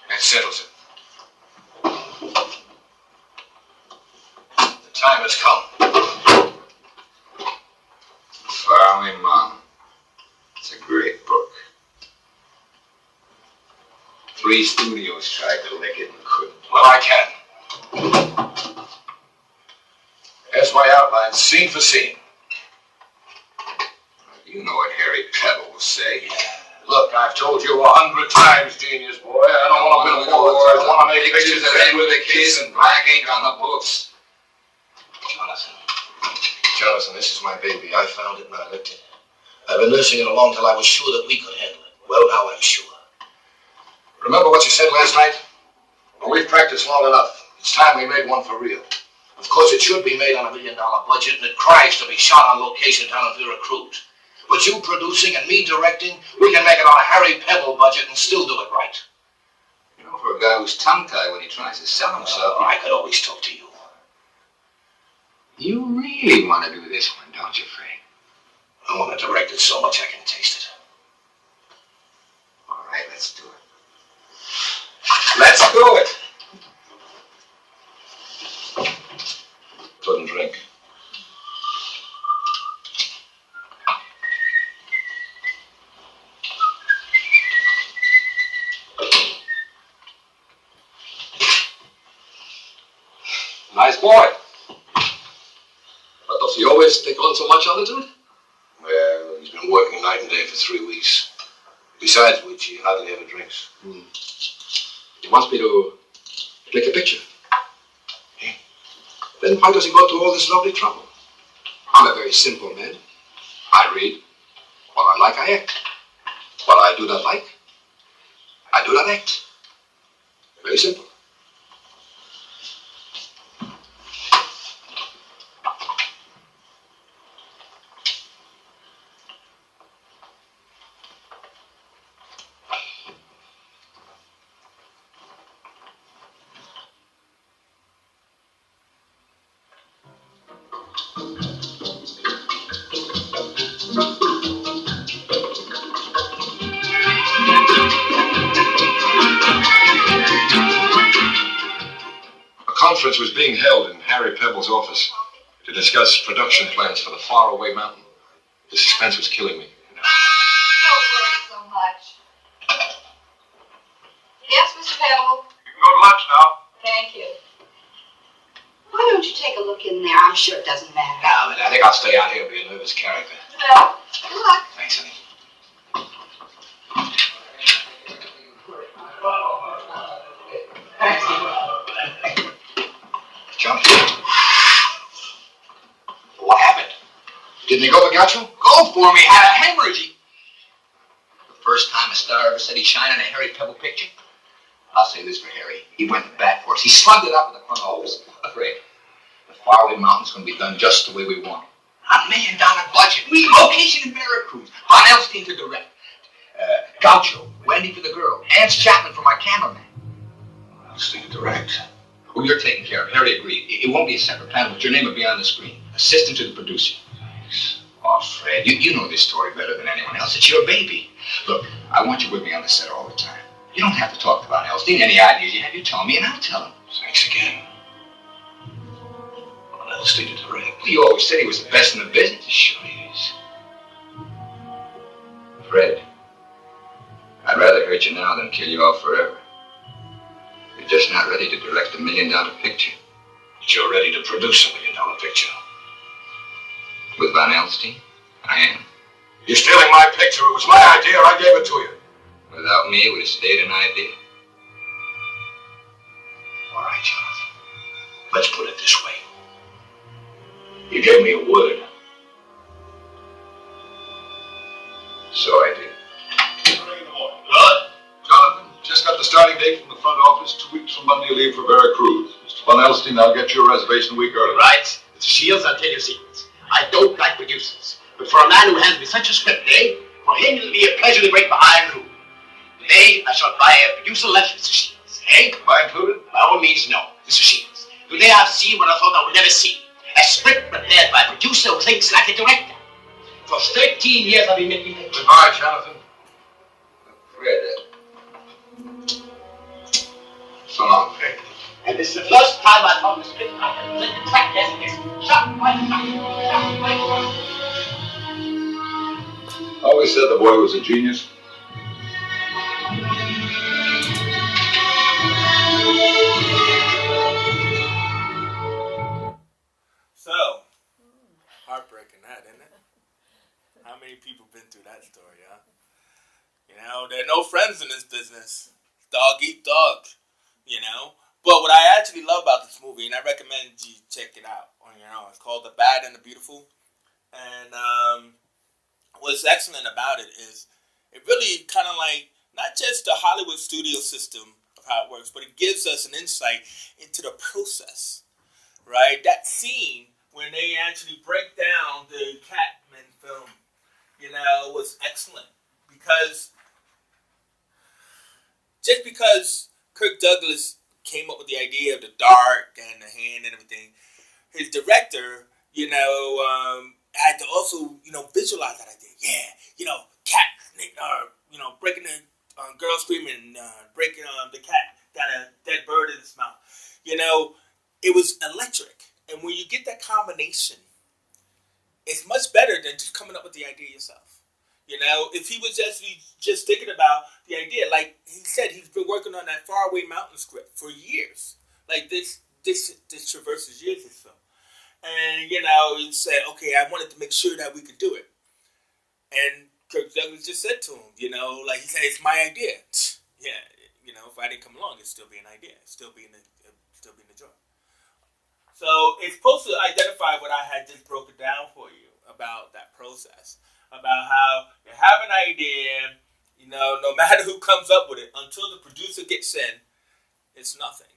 S8: That settles it. The time has come. Farley Mom. It's a great book. 3 studios tried to lick it and couldn't. Well, I can. Here's my outline, scene for scene. You know what Harry Pebble will say. Look, I've told you 100 times, genius boy. I don't want to build walls. I want to make pictures that end with a kiss and black ink on the books. Jonathan, this is my baby. I found it and I licked it. I've been nursing it along till I was sure that we could handle it. what you said last night? Well, we've practiced long enough. It's time we made one for real. Of course, it should be made on $1 million budget, and it cries to be shot on location down in Vera Cruz. But you producing and me directing, we can make it on a Harry Pebble budget and still do it right.
S9: You know, for a guy who's tongue-tied when he tries to sell himself,
S8: I could always talk to you.
S9: you really want to do this one, don't you, Fred?
S8: I want to direct it so much I can taste it.
S9: All right, let's do it.
S8: Let's do it. Food and drink.
S9: Nice boy. But does he always take on so much altitude?
S8: Well, he's been working night and day for 3 weeks. Besides which, he hardly ever drinks.
S9: He wants me to click a picture. Then why does he go to all this lovely trouble? I'm a very simple man. I read. What I like, I act. What I do not like, I do not act. Very simple.
S8: A conference was being held in Harry Pebble's office to discuss production plans for the faraway mountain. The suspense was killing me.
S11: Don't worry so much. Yes, Mr. Pebble?
S10: You can go to lunch now.
S11: Thank you. Why don't you take a look in there? I'm sure it doesn't matter.
S9: No, I think I'll stay out here and be a nervous character.
S11: Well, good luck.
S9: Thanks, honey. Jump. What happened?
S8: Didn't he go for Gacho?
S9: Go for me. Had a hemorrhage. The first time a star ever said he'd shine in a Harry Pebble picture. I'll say this for Harry. He went to bat for us. He slugged it up in the front office. Afraid. The faraway mountain's going to be done just the way we want it. $1 million budget. Location in Veracruz. Von Elstein to direct. Gaucho. Wendy for the girl. Hans Chapman for my cameraman.
S8: Elstein to direct.
S9: Who you're taking care of. Harry agreed. It won't be a separate panel, but your name will be on the screen. Assistant to the producer.
S8: Thanks.
S9: Oh, Fred, you know this story better than anyone else. It's your baby. Look, I want you with me on the set all the time. You don't have to talk to Von Elstein. Any ideas you have, you tell me, and I'll tell him.
S8: Thanks again. Von Elstein to direct.
S9: Well, you always said he was the best in the business.
S8: Sure he is.
S9: Fred, I'd rather hurt you now than kill you off forever. You're just not ready to direct $1 million picture.
S8: But you're ready to produce $1 million picture.
S9: With Von Elstein? I am.
S8: You're stealing my picture. It was my idea. I gave it to you.
S9: Without me, it would have stayed an idea.
S8: All right, Jonathan. Let's put it this way. You gave me a word.
S9: So I did.
S10: Good. Jonathan, just got the starting date from the front office. 2 weeks from Monday, leave for Veracruz. Mr. Von Elstein, I'll get your reservation a week early.
S12: Right. Mr. Shields, I'll tell you secrets. I don't like producers. But for a man who hands me such a script, for him it'll be a pleasure to break the iron rule. Today, I shall buy a producer lunch, Mr. Shields.
S10: Am I included?
S12: By all means, no, Mr. Shields. Today I've seen what I thought I would never see. A script prepared by a producer who thinks like a director. For 13 years I've been making pictures.
S10: Goodbye, Jonathan.
S9: Fred, so long, Fred.
S12: And this is the first time I've found the script I can let the track as it is. Shot by shot. Shot by shot.
S10: I always said the boy was a genius.
S3: So, heartbreaking that, isn't it? How many people been through that story, huh? You know, there are no friends in this business. Dog eat dog, you know? But what I actually love about this movie, and I recommend you check it out on your own, it's called The Bad and the Beautiful. And what's excellent about it is it really kind of like not just the Hollywood studio system of how it works, but it gives us an insight into the process, right? That scene when they actually break down the Catman film, was excellent because just because Kirk Douglas came up with the idea of the dark and the hand and everything, his director, had to also, visualize that idea. Yeah, cat, breaking the girl screaming, breaking the cat, got a dead bird in its mouth. It was electric. And when you get that combination, it's much better than just coming up with the idea yourself. If he was just thinking about the idea, like he said, he's been working on that Faraway Mountain script for years. Like this traverses years, this film. And, he said, okay, I wanted to make sure that we could do it. And Kirk Douglas just said to him, he said, it's my idea. Yeah, if I didn't come along, it'd still be an idea. It'd still be in the drawer. So it's supposed to identify what I had just broken down for you about that process. About how you have an idea, no matter who comes up with it, until the producer gets in, it's nothing.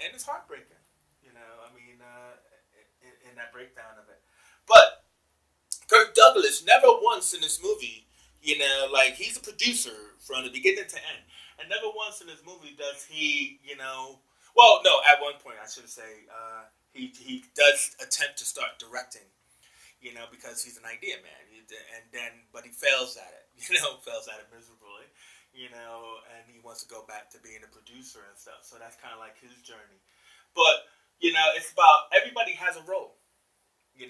S3: And it's heartbreaking, in that breakdown of it. But Kirk Douglas never once in this movie, he's a producer from the beginning to end, and never once in this movie does he, well, no, at one point I should say, he does attempt to start directing, because he's an idea man, but he fails at it, fails at it miserably. And he wants to go back to being a producer and stuff. So that's kind of like his journey. But, it's about everybody has a role, in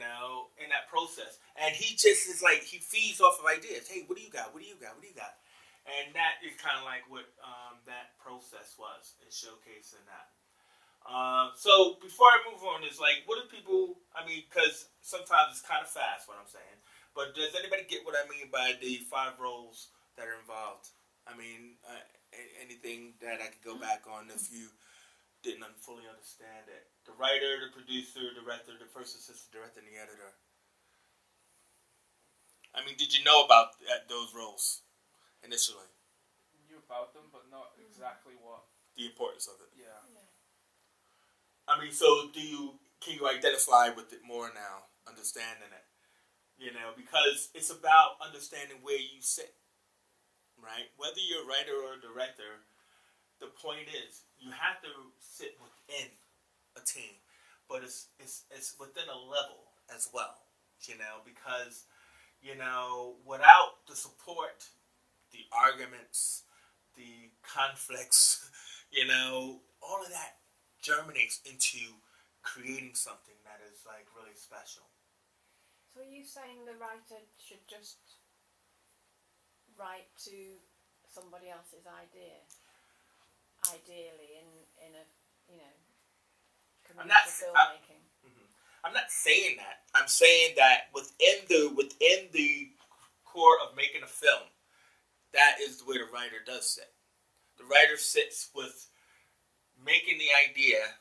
S3: that process. And he just is like, he feeds off of ideas. Hey, what do you got? What do you got? What do you got? And that is kind of like what that process was in showcasing that. So before I move on, it's like, what do people, because sometimes it's kind of fast what I'm saying. But does anybody get what I mean by the 5 roles that are involved? Anything that I could go back on if you didn't fully understand it. The writer, the producer, director, the first assistant director, and the editor. Did you know about those roles initially?
S7: Knew about them, but not exactly what.
S3: The importance of it.
S7: Yeah.
S3: So can you identify with it more now, understanding it? Because it's about understanding where you sit. Right? Whether you're a writer or a director, the point is you have to sit within a team, but it's within a level as well, because without the support, the arguments, the conflicts, all of that germinates into creating something that is like really special.
S6: So are you saying the writer should just write to somebody else's idea, ideally in a commercial filmmaking?
S3: I'm not saying that. I'm saying that within the core of making a film, that is where the writer does sit. The writer sits with making the idea,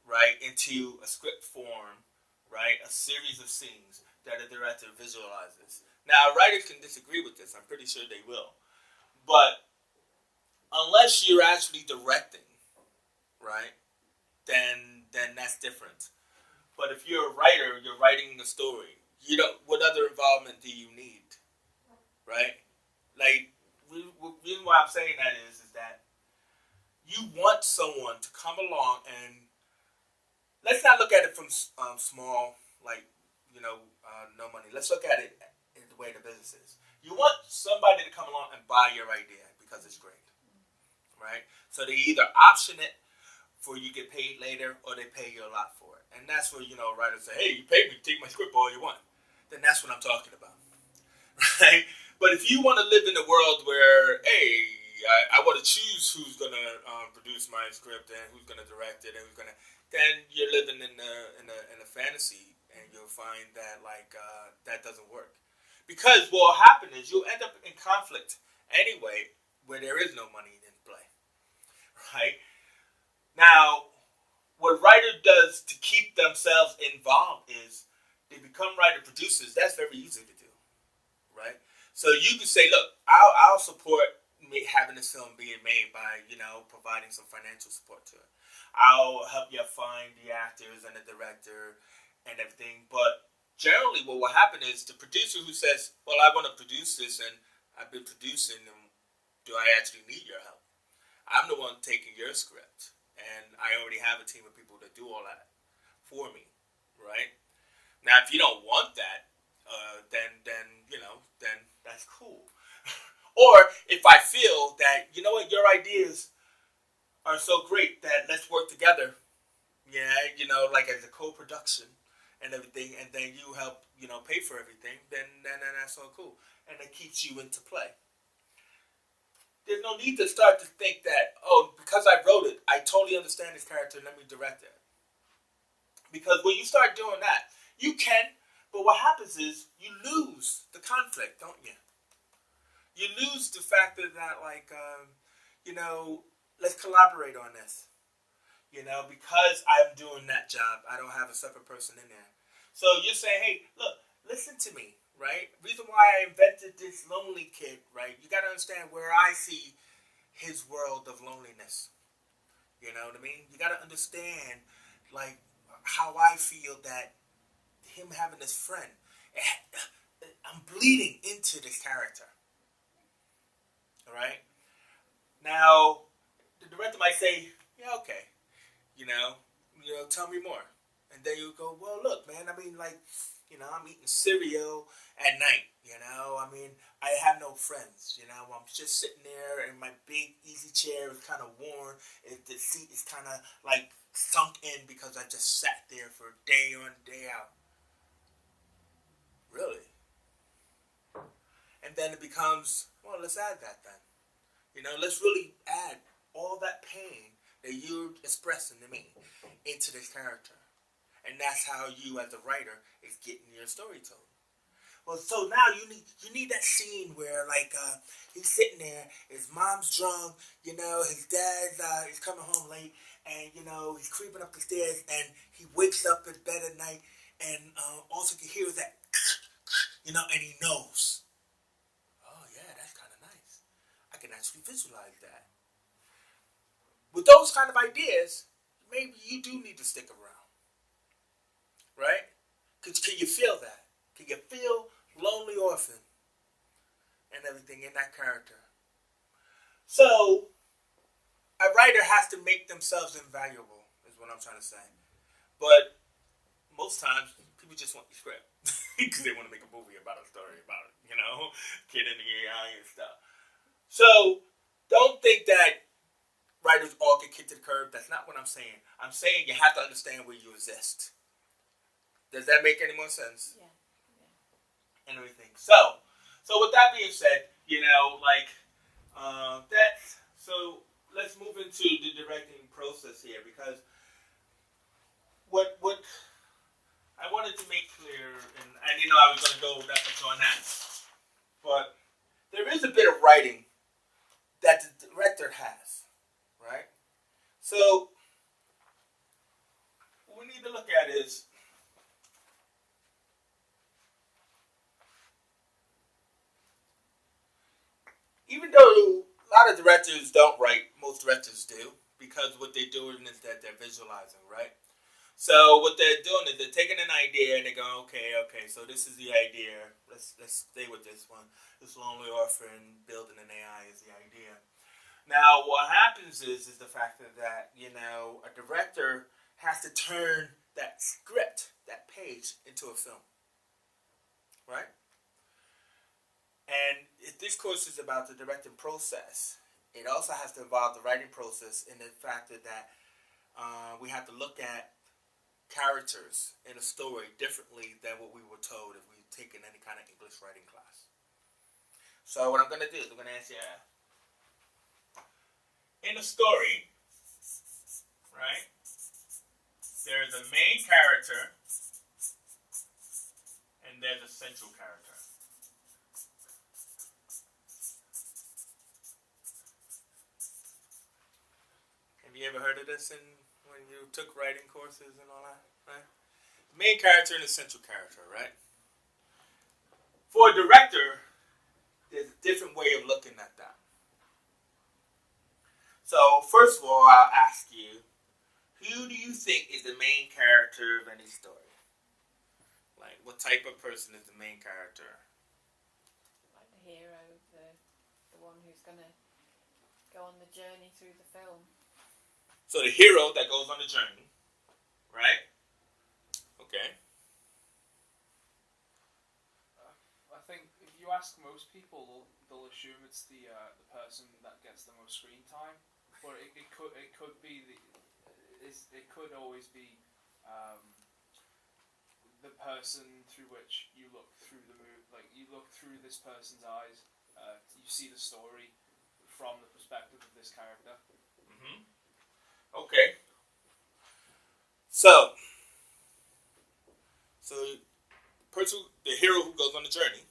S3: right, into a script form, right, a series of scenes that a director visualizes. Now, writers can disagree with this. I'm pretty sure they will. But unless you're actually directing, right, then that's different. But if you're a writer, you're writing a story. What other involvement do you need, right? Like, the reason why I'm saying that is that you want someone to come along and let's not look at it from small, like, no money. Let's look at it in the way the business is. You want somebody to come along and buy your idea because it's great, right? So they either option it for you get paid later or they pay you a lot for it. And that's where, writers say, hey, you paid me, take my script all you want. Then that's what I'm talking about, right? But if you want to live in a world where, hey, I want to choose who's going to produce my script and who's going to direct it and who's going to, then you're living in a fantasy, and you'll find that that doesn't work. Because what will happen is you'll end up in conflict anyway, where there is no money in play, right? Now, what writer does to keep themselves involved is they become writer producers. That's very easy to do, right? So you could say, look, I'll support me having this film being made by, providing some financial support to it. I'll help you find the actors and the director and everything. But generally what will happen is the producer who says, well, I want to produce this and I've been producing, and do I actually need your help? I'm the one taking your script, and I already have a team of people that do all that for me, right? Now, if you don't want that, then that's cool. Or if I feel that, you know what, your ideas are so great that let's work together, like as a co-production and everything, and then you help, pay for everything, then that's so cool. And it keeps you into play. There's no need to start to think that, because I wrote it, I totally understand this character, let me direct it. Because when you start doing that, you can, but what happens is you lose the conflict, don't you? You lose the fact that let's collaborate on this. Because I'm doing that job, I don't have a separate person in there. So you're saying, hey, look, listen to me. Right? Reason why I invented this lonely kid, right? You got to understand where I see his world of loneliness. You know what I mean? You got to understand, like, how I feel that him having this friend, I'm bleeding into this character. All right? Now, the director might say, yeah, okay. Tell me more. And then you go, well, look, man, I'm eating cereal at night, I have no friends, I'm just sitting there in my big easy chair. It's kind of worn. The seat is kind of like sunk in because I just sat there for day on, day out. Really? And then it becomes, well, let's add that then. Let's really add all that pain that you're expressing to me into this character. And that's how you, as a writer, is getting your story told. Well, so now you need that scene where, he's sitting there, his mom's drunk, his dad is coming home late, and, he's creeping up the stairs, and he wakes up in bed at night, and also can hear that, and he knows. Oh, yeah, that's kind of nice. I can actually visualize that. With those kind of ideas, maybe you do need to stick around. Right? Can you feel that? Can you feel Lonely Orphan and everything in that character? So, a writer has to make themselves invaluable, is what I'm trying to say. But most times, people just want the script because they want to make a movie about a story about it, kid in the AI and stuff. So, don't think that writers all get kicked to the curb. That's not what I'm saying. I'm saying you have to understand where you exist. Does that make any more sense?
S6: Yeah.
S3: And everything. So with that being said, so let's move into the directing process here, because what I wanted to make clear, and I was going to go that much on that, but there is a bit of writing that the director has, right? So what we need to look at is, even though a lot of directors don't write, most directors do, because what they're doing is that they're visualizing, right? So what they're doing is they're taking an idea and they're going, okay, so this is the idea. Let's stay with this one. This Lonely Orphan building an AI is the idea. Now what happens is the fact that a director has to turn that script, that page, into a film, right? And if this course is about the directing process, it also has to involve the writing process in the fact that we have to look at characters in a story differently than what we were told if we've taken any kind of English writing class. So what I'm going to do is I'm going to ask you, in a story, right, there's a main character and there's a central character. Have you ever heard of this when you took writing courses and all that, right? Main character and the central character, right? For a director, different way of looking at that. So, first of all, I'll ask you, who do you think is the main character of any story? Like, what type of person is the main character?
S6: Like the hero, the one who's going to go on the journey through the film.
S3: So the hero that goes on the journey, right? Okay.
S7: I think if you ask most people, they'll assume it's the person that gets the most screen time, but it could be it could always be the person through which you look through the movie. Like, you look through this person's eyes, you see the story from the perspective of this character.
S3: Mm-hmm. Okay. So the hero who goes on the journey,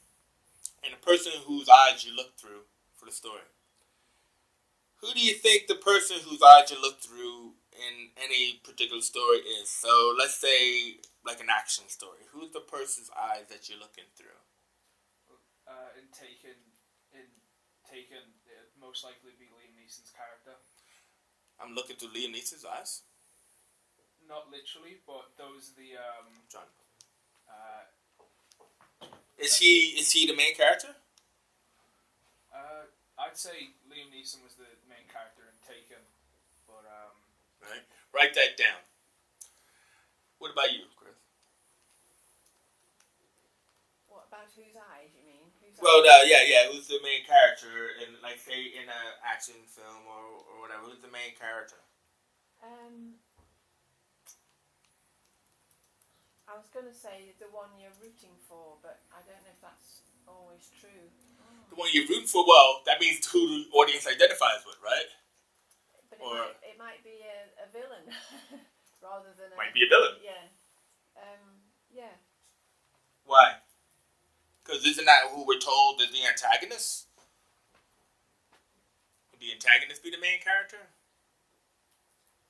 S3: and the person whose eyes you look through for the story. Who do you think the person whose eyes you look through in any particular story is? So let's say like an action story. Who's the person's eyes that you're looking through?
S7: In Taken, it most likely be Liam Neeson's character.
S3: I'm looking through Liam Neeson's eyes.
S7: Not literally, but those are the
S3: John. Is he the main character?
S7: I'd say Liam Neeson was the main character in Taken, but
S3: Right. Write that down. What about you, Chris?
S6: What about whose eyes, you mean?
S3: Well, yeah. Who's the main character in, like, say, in an action film or whatever? Who's the main character?
S6: I was going to say the one you're rooting for, but I don't know if that's always true.
S3: The one you're rooting for, well, that means who the audience identifies with, right?
S6: But it might be a villain rather than
S3: Might be a villain.
S6: Yeah. Yeah.
S3: Why? Because isn't that who we're told is the antagonist? Would the antagonist be the main character?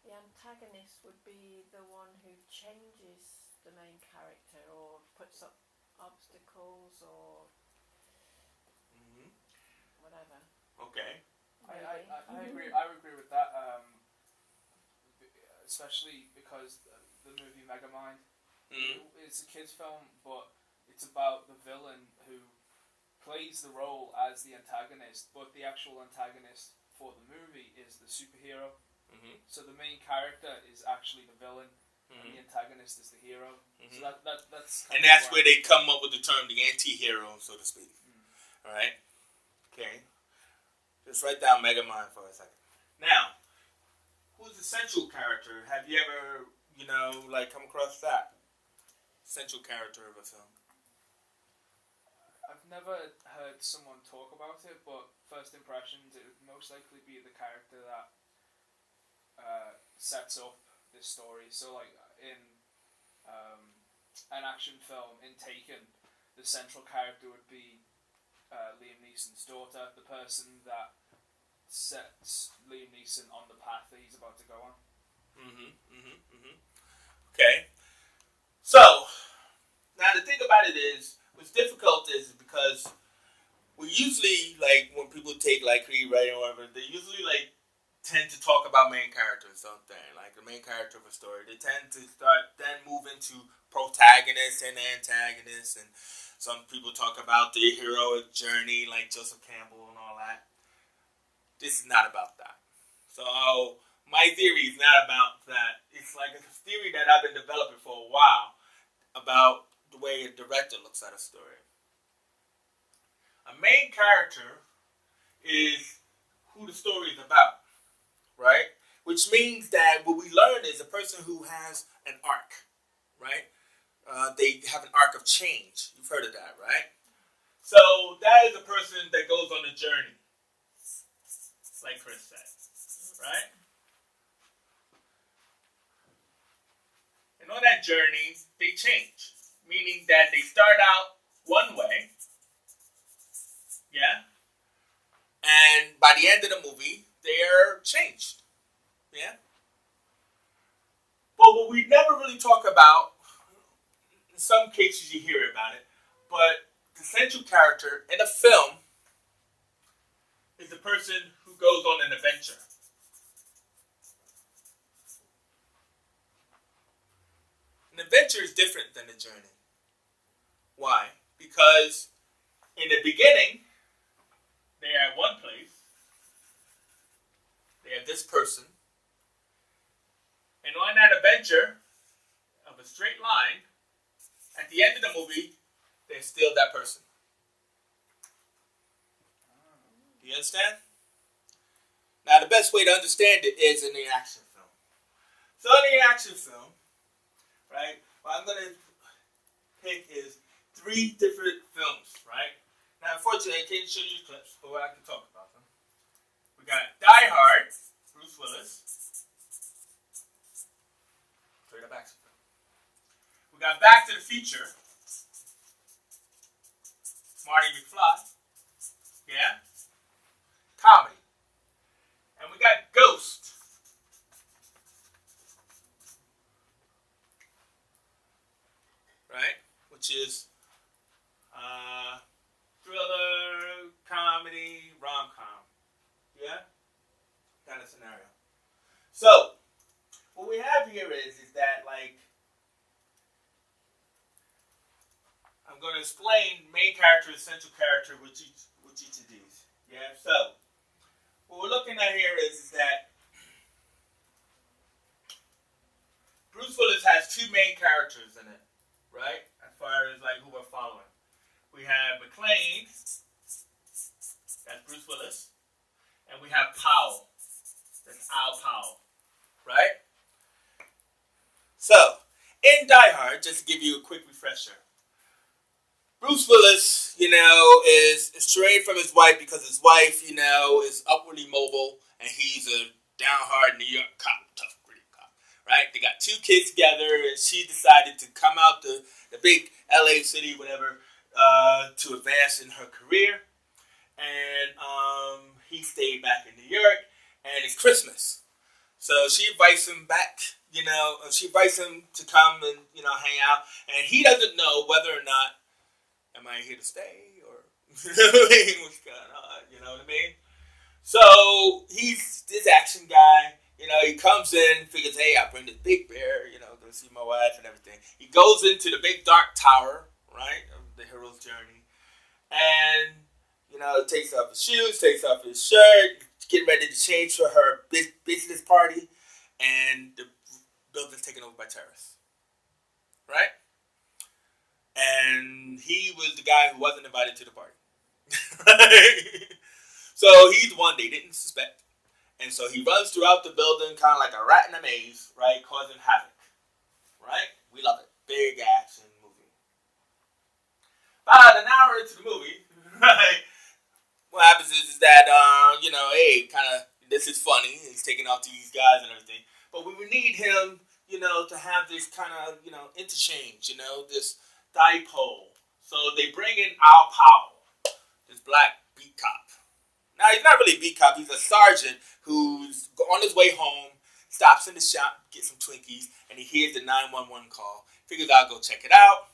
S6: The antagonist would be the one who changes the main character or puts up obstacles or whatever.
S3: Okay.
S7: I agree with that. Especially because the movie Megamind, it's a kids' film, but it's about the villain who plays the role as the antagonist, but the actual antagonist for the movie is the superhero.
S3: Mm-hmm.
S7: So the main character is actually the villain, and the antagonist is the hero.
S3: Mm-hmm.
S7: So that's
S3: and that's where they come up with the term the anti-hero, so to speak. All right. Okay. Just write down Megamind for a second. Now, who's the central character? Have you ever, come across that central character of a film?
S7: I've never heard someone talk about it, but first impressions, it would most likely be the character that sets up this story. So, like in an action film, in Taken, the central character would be Liam Neeson's daughter, the person that sets Liam Neeson on the path that he's about to go on.
S3: Okay. So, now the thing about it is, what's difficult is because we usually, like, when people take, like, rewriting or whatever, they usually, like, tend to talk about main characters, don't they? Like, the main character of a story. They tend to then move into protagonists and antagonists, and some people talk about the heroic journey, like Joseph Campbell and all that. This is not about that. So, my theory is not about that. It's like a theory that I've been developing for a while about the way a director looks at a story. A main character is who the story is about, right? Which means that what we learn is a person who has an arc, right? They have an arc of change. You've heard of that, right? So that is a person that goes on a journey, like Chris said, right? And on that journey, they change, meaning that they start out one way, yeah, and by the end of the movie, they're changed, yeah. But what we never really talk about, in some cases you hear about it, but the central character in a film person who goes on an adventure. An adventure is different than a journey. Why? Because in the beginning, they're at one place. They have this person. And on that adventure of a straight line, at the end of the movie, they're still that person. Do you understand? Now, the best way to understand it is in the action film. So in the action film, right, what I'm going to pick is 3 different films, right? Now, unfortunately, I can't show you clips, but I can talk about them. We got Die Hard, Bruce Willis. Straight up action film. We got Back to the Future, Marty McFly. Yeah? Comedy. And we got Ghost. Right? Which is thriller, comedy, rom-com. Yeah? Kind of scenario. So, what we have here is that, like, I'm going to explain main character and central character with each of these. Yeah? So, what we're looking at here is that Bruce Willis has 2 main characters in it, right? As far as like who we're following. We have McClane, that's Bruce Willis, and we have Powell, that's Al Powell, right? So, in Die Hard, just to give you a quick refresher, Bruce Willis, is estranged from his wife because his wife, is upwardly mobile, and he's a down-hard New York cop, tough, gritty cop, right? They got 2 kids together, and she decided to come out to the big LA city, whatever, to advance in her career, and he stayed back in New York, and it's Christmas. So she invites him back, she invites him to come and, hang out, and he doesn't know whether or not, am I here to stay, or what's going on, you know what I mean? So, he's this action guy, he comes in, figures, hey, I'll bring this big bear, go see my wife and everything. He goes into the big dark tower, right, of the hero's journey, and, takes off his shoes, takes off his shirt, getting ready to change for her business party, and the building's taken over by terrorists, right? And he was the guy who wasn't invited to the party. So he's the one they didn't suspect. And so he runs throughout the building kind of like a rat in a maze, right, causing havoc. Right? We love it. Big action movie. About an hour into the movie, right, what happens is that, hey, kind of, this is funny. He's taking off these guys and everything. But we would need him, to have this kind of, interchange, this dipole. So they bring in Al Powell, this black beat cop. Now, he's not really a beat cop. He's a sergeant who's on his way home, stops in the shop, gets some Twinkies, and he hears the 911 call. Figures I'll go check it out.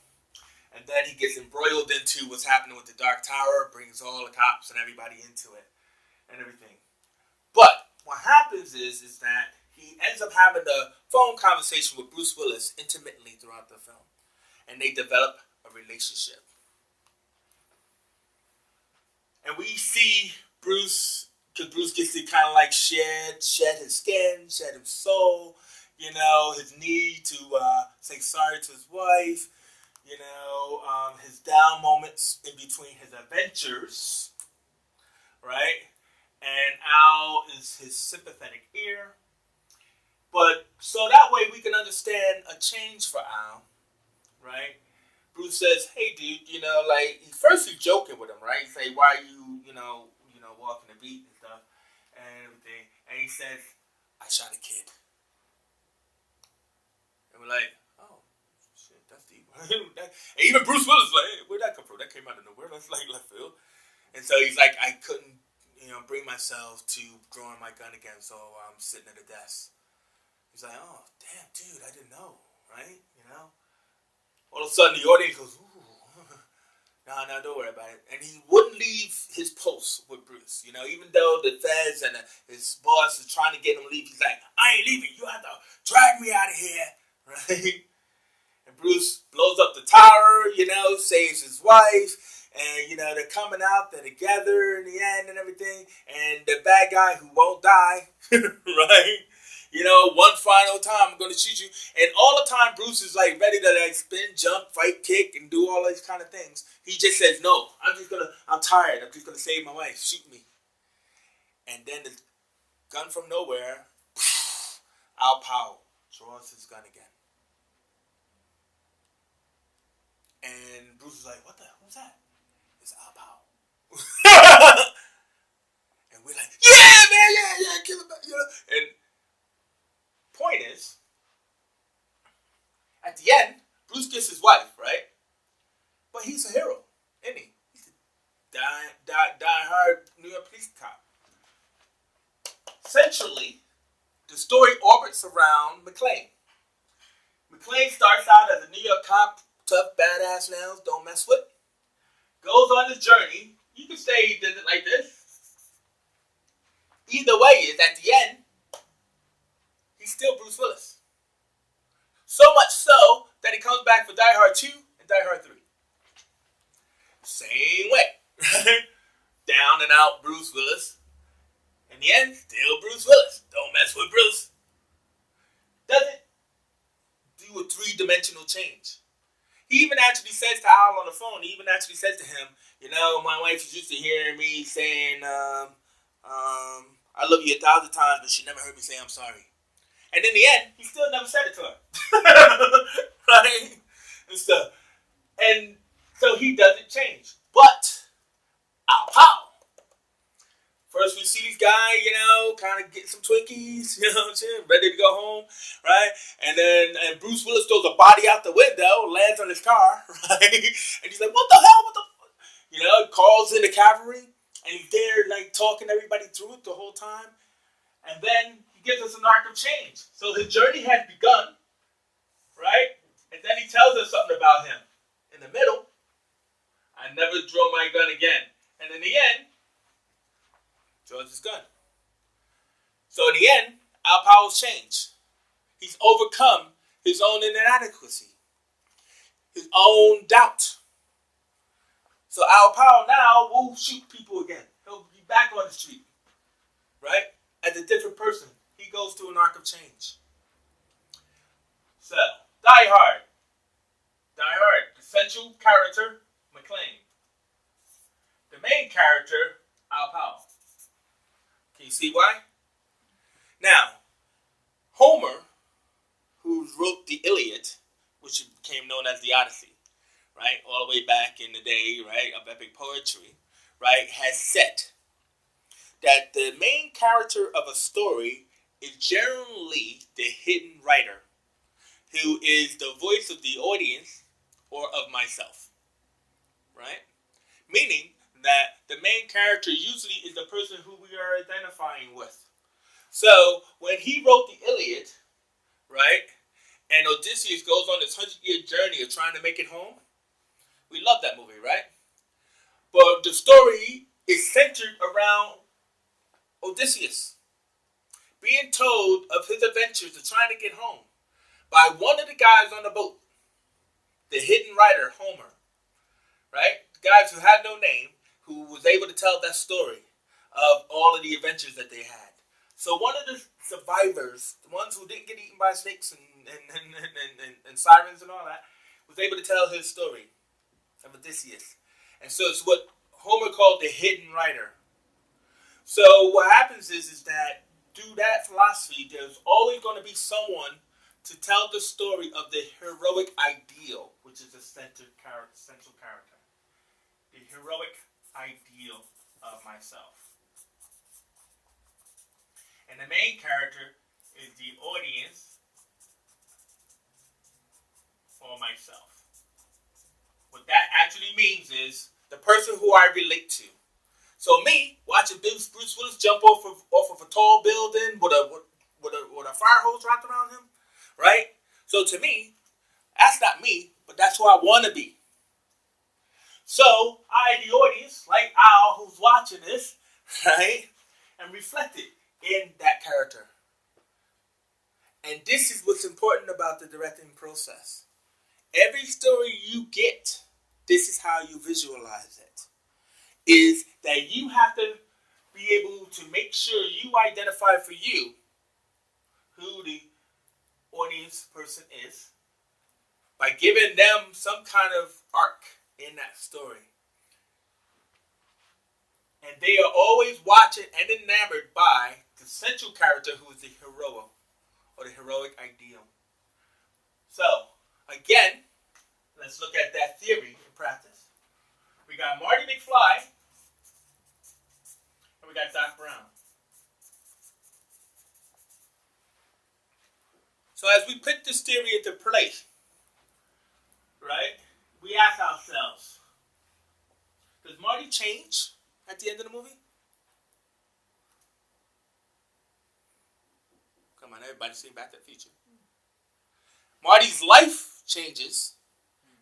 S3: And then he gets embroiled into what's happening with the Dark Tower, brings all the cops and everybody into it and everything. But what happens is that he ends up having a phone conversation with Bruce Willis intermittently throughout the film. And they develop a relationship. And we see Bruce, because Bruce gets to kind of like shed his skin, shed his soul, his need to say sorry to his wife, his down moments in between his adventures, right? And Al is his sympathetic ear. But so that way we can understand a change for Al, right? Bruce says, hey, dude, first he's joking with him, right? He's like, why are you, walking the beat and stuff and everything. And he says, I shot a kid. And we're like, oh, shit, that's deep. And even Bruce Willis is like, hey, where'd that come from? That came out of nowhere. That's like left field. And so he's like, I couldn't, bring myself to drawing my gun again, so I'm sitting at a desk. He's like, oh, damn, dude, I didn't know, right? All of a sudden, the audience goes, ooh. No, don't worry about it. And he wouldn't leave his post with Bruce, You know, even though the feds and his boss is trying to get him to leave, he's like, I ain't leaving. You have to drag me out of here, right? And Bruce blows up the tower, you know, saves his wife, and, you know, they're coming out, they're together in the end and everything, and the bad guy who won't die, right? You know, one final time, I'm going to shoot you. And all the time, Bruce is, like, ready to, like, spin, jump, fight, kick, and do all these kind of things. He just says, no, I'm tired. I'm just going to save my wife. Shoot me. And then the gun from nowhere, Al Powell draws his gun again. And Bruce is like, what the hell was that? It's Al Powell. And we're like, yeah, man, yeah, kill him. You know? And point is, at the end, Bruce gets his wife, right? But he's a hero, isn't he? He's a die-hard New York police cop. Centrally, the story orbits around McClane. McClane starts out as a New York cop, tough, badass now, don't mess with. Goes on his journey. You can say he did it like this. Either way is, at the end, he's still Bruce Willis. So much so that he comes back for Die Hard 2 and Die Hard 3. Same way. Down and out Bruce Willis. In the end, still Bruce Willis. Don't mess with Bruce. Doesn't do a three-dimensional change. He even actually says to Al on the phone, he even actually says to him, you know, my wife is used to hearing me saying, I love you 1,000 times, but she never heard me say I'm sorry. And in the end, he still never said it to her. Right? And so he doesn't change. But Al Powell. First we see this guy, you know, kind of get some Twinkies, you know what I'm saying, ready to go home, right? And then Bruce Willis throws a body out the window, lands on his car, right? And he's like, what the hell, what the fuck? You know, calls in the cavalry, and he's there, like, talking everybody through it the whole time. And then he gives us an arc of change. So his journey has begun, right? And then he tells us something about him. In the middle, I never draw my gun again. And in the end, draws his gun. So in the end, Al Powell's changed. He's overcome his own inadequacy, his own doubt. So Al Powell now will shoot people again. He'll be back on the street, right? As a different person. He goes through an arc of change. So, Die Hard. Die Hard. The central character, McClane. The main character, Al Powell. Can you see why? Now, Homer, who wrote the Iliad, which became known as the Odyssey, right, all the way back in the day, right, of epic poetry, right, has said that the main character of a story is generally the hidden writer, who is the voice of the audience or of myself, right? Meaning that the main character usually is the person who we are identifying with. So when he wrote the Iliad, right, and Odysseus goes on this 100-year journey of trying to make it home, we love that movie, right? But the story is centered around Odysseus being told of his adventures of trying to get home by one of the guys on the boat, the hidden writer, Homer, right? The guys who had no name, who was able to tell that story of all of the adventures that they had. So one of the survivors, the ones who didn't get eaten by snakes and sirens and all that, was able to tell his story of Odysseus. And so it's what Homer called the hidden writer. So what happens is that through that philosophy, there's always going to be someone to tell the story of the heroic ideal, which is the central character. The heroic ideal of myself. And the main character is the audience or myself. What that actually means is the person who I relate to. So me, watching Bruce Willis jump off of a tall building with a fire hose wrapped around him, right? So to me, that's not me, but that's who I want to be. So I, the audience, like Al, who's watching this, right? And reflected in that character. And this is what's important about the directing process. Every story you get, this is how you visualize it. Is that you have to be able to make sure you identify for you who the audience person is by giving them some kind of arc in that story. And they are always watching and enamored by the central character who is the hero or the heroic ideal. So, again, let's look at that theory in practice. We got Marty McFly and we got Doc Brown. So as we put this theory into place, right, we ask ourselves, does Marty change at the end of the movie? Come on, everybody's seen Back to the Future. Marty's life changes,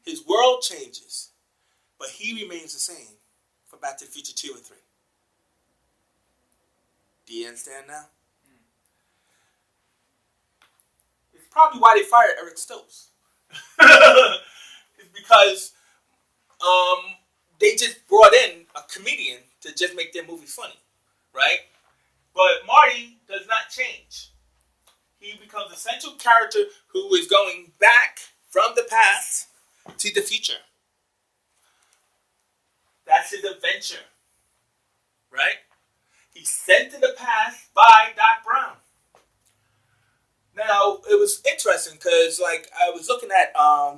S3: his world changes, but he remains the same for Back to the Future 2 and 3. Do you understand now? It's probably why they fired Eric Stokes. It's because they just brought in a comedian to just make their movie funny, right? But Marty does not change. He becomes a central character who is going back from the past to the future. That's his adventure, right? He's sent to the past by Doc Brown. Now, it was interesting because, like, I was looking at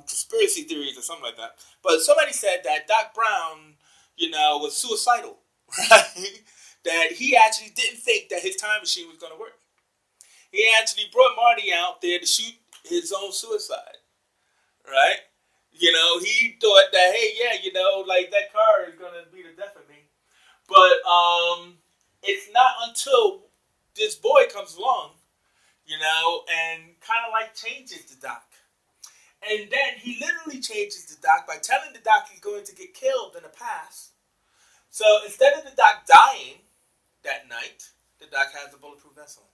S3: conspiracy theories or something like that. But somebody said that Doc Brown, was suicidal, right? That he actually didn't think that his time machine was going to work. He actually brought Marty out there to shoot his own suicide, right? He thought that, hey, yeah, like that car is going to be the death of me. But it's not until this boy comes along, and kind of like changes the Doc. And then he literally changes the Doc by telling the Doc he's going to get killed in the past. So instead of the Doc dying that night, the Doc has a bulletproof vest on.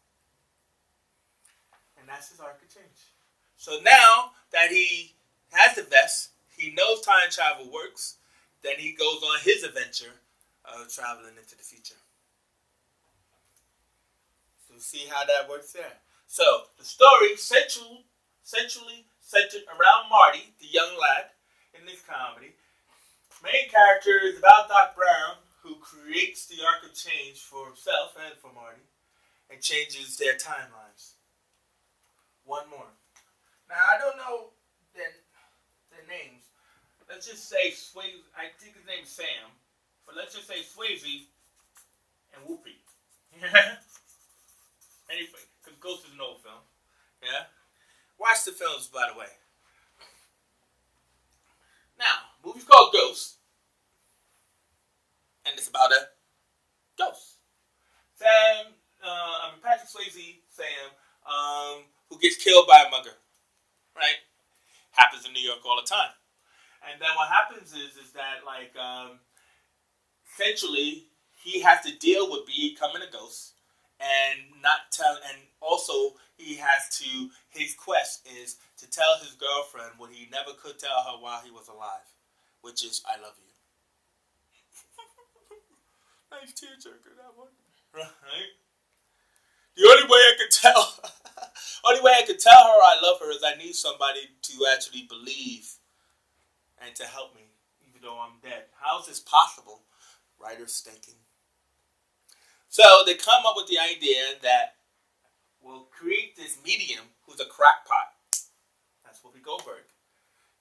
S3: And that's his arc of change. So now that he has the vest, he knows time travel works, then he goes on his adventure of traveling into the future. So see how that works there. So the story centrally centered around Marty, the young lad in this comedy. Main character is about Doc Brown, who creates the arc of change for himself and for Marty, and changes their timelines. One more. Now I don't know their names. Let's just say Swayze. I think his name's Sam, but let's just say Swayze and Whoopi. Anyway, because Ghost is an old film. Yeah? Watch the films, by the way. Now, movie's called Ghost. And it's about a ghost. Patrick Swayze, Sam, who gets killed by a mugger. Right? Happens in New York all the time. And then what happens is that, like, essentially, he has to deal with becoming a ghost. And also his quest is to tell his girlfriend what he never could tell her while he was alive, which is, I love you. Nice tearjerker, that one. Right? The only way I could tell her I love her is I need somebody to actually believe and to help me, even though I'm dead. How is this possible? Writer's thinking. So they come up with the idea that we'll create this medium who's a crackpot. That's Whoopi Goldberg.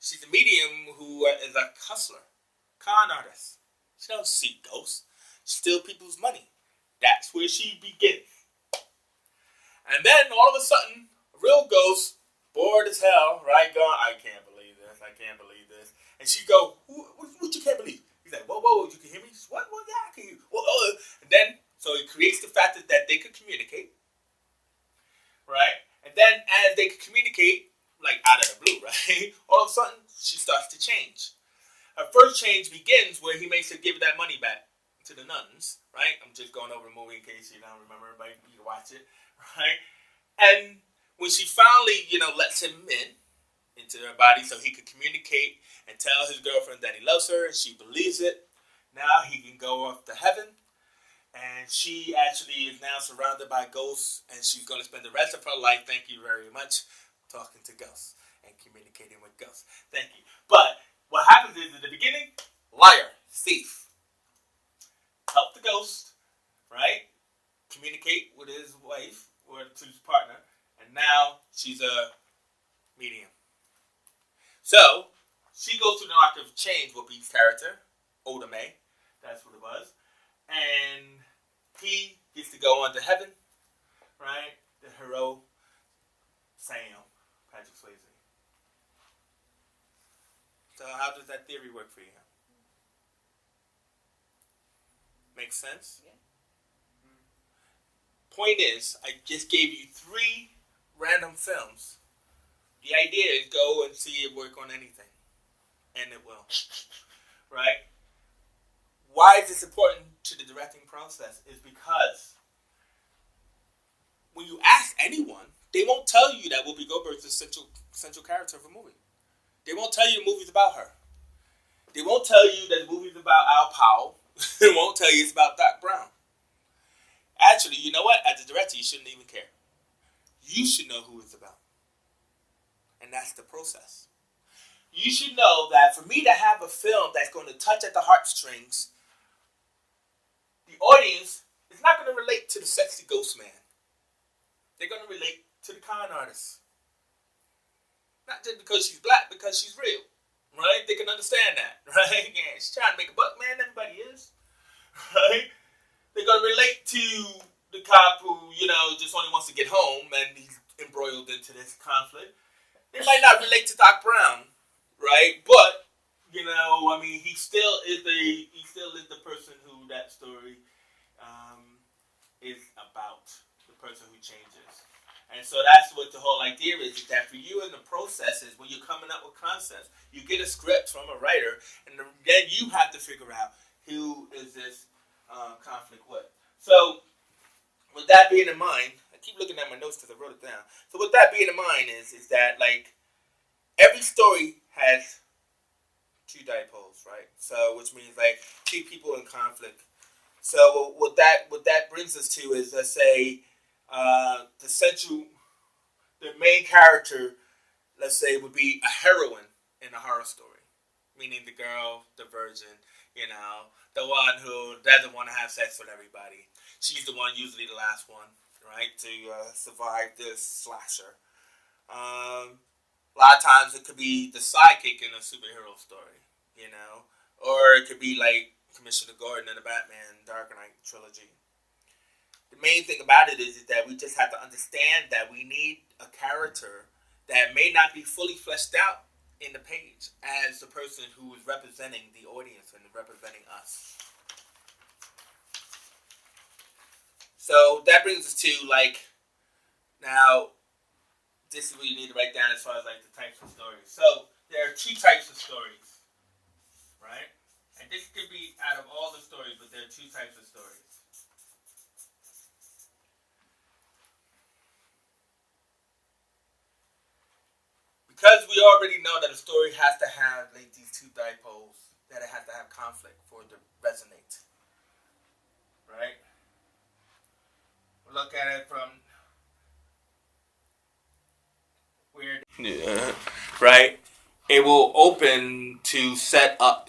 S3: She's a medium who is a hustler, con artist. She don't see ghosts. She steals people's money. That's where she begins. And then all of a sudden, a real ghost, bored as hell, right? Going, I can't believe this. And she go, what you can't believe? He's like, whoa, you can hear me? What? Yeah, I can hear you. And then, so it creates the fact that they could communicate, right? And then as they could communicate, like out of the blue, right? All of a sudden, she starts to change. Her first change begins where he makes her give that money back to the nuns, right? I'm just going over the movie in case you don't remember, but you can watch it, right? And when she finally, lets him into her body so he could communicate and tell his girlfriend that he loves her, and she believes it, now he can go off to heaven. And she actually is now surrounded by ghosts, and she's going to spend the rest of her life, thank you very much, talking to ghosts and communicating with ghosts. Thank you. But what happens is, in the beginning, liar, thief, help the ghost, right? Communicate with his wife or to his partner, and now she's a medium. So she goes through the arc of change with Beat's character, Oda Mae, that's what it was, and he gets to go on to heaven, right? The hero, Sam, Patrick Swayze. So how does that theory work for you? Makes sense?
S6: Yeah.
S3: Point is, I just gave you 3 random films. The idea is go and see it work on anything. And it will. Right? Why is this important to the directing process? Is because when you ask anyone, they won't tell you that Whoopi Goldberg is the central character of a movie. They won't tell you the movie's about her. They won't tell you that the movie's about Al Powell. They won't tell you it's about Doc Brown. Actually, you know what? As a director, you shouldn't even care. You should know who it's about. And that's the process. You should know that for me to have a film that's going to touch at the heartstrings, the audience is not going to relate to the sexy ghost man. They're going to relate to the con artist. Not just because she's black, because she's real. Right? They can understand that. Right? Yeah, she's trying to make a buck, man. Everybody is. Right? They're going to relate to the cop who, just only wants to get home and he's embroiled into this conflict. They might not relate to Doc Brown, right? But, he still is the person who that story is about, the person who changes. And so that's what the whole idea is that for you in the process is when you're coming up with concepts, you get a script from a writer, and then you have to figure out who is this conflict with. So with that being in mind, I keep looking at my notes because I wrote it down. So with that being in mind is that every story has 2 dipoles, right? So which means 2 people in conflict. So what that brings us to is, let's say, the main character, let's say, would be a heroine in a horror story, meaning the girl, the virgin, the one who doesn't want to have sex with everybody. She's the one, usually the last one, right, to survive this slasher. A lot of times it could be the sidekick in a superhero story, or it could be like Commissioner Gordon in the Batman Dark Knight trilogy. The main thing about it is that we just have to understand that we need a character that may not be fully fleshed out in the page as the person who is representing the audience and representing us. So that brings us to now this is what you need to write down as far as the types of stories. So there are 2 types of stories, right? And this could be out of all the stories, but there are 2 types of stories. Because we already know that a story has to have these 2 dipoles, that it has to have conflict for it to resonate. Right? Look at it from weird. Right? It will open to set up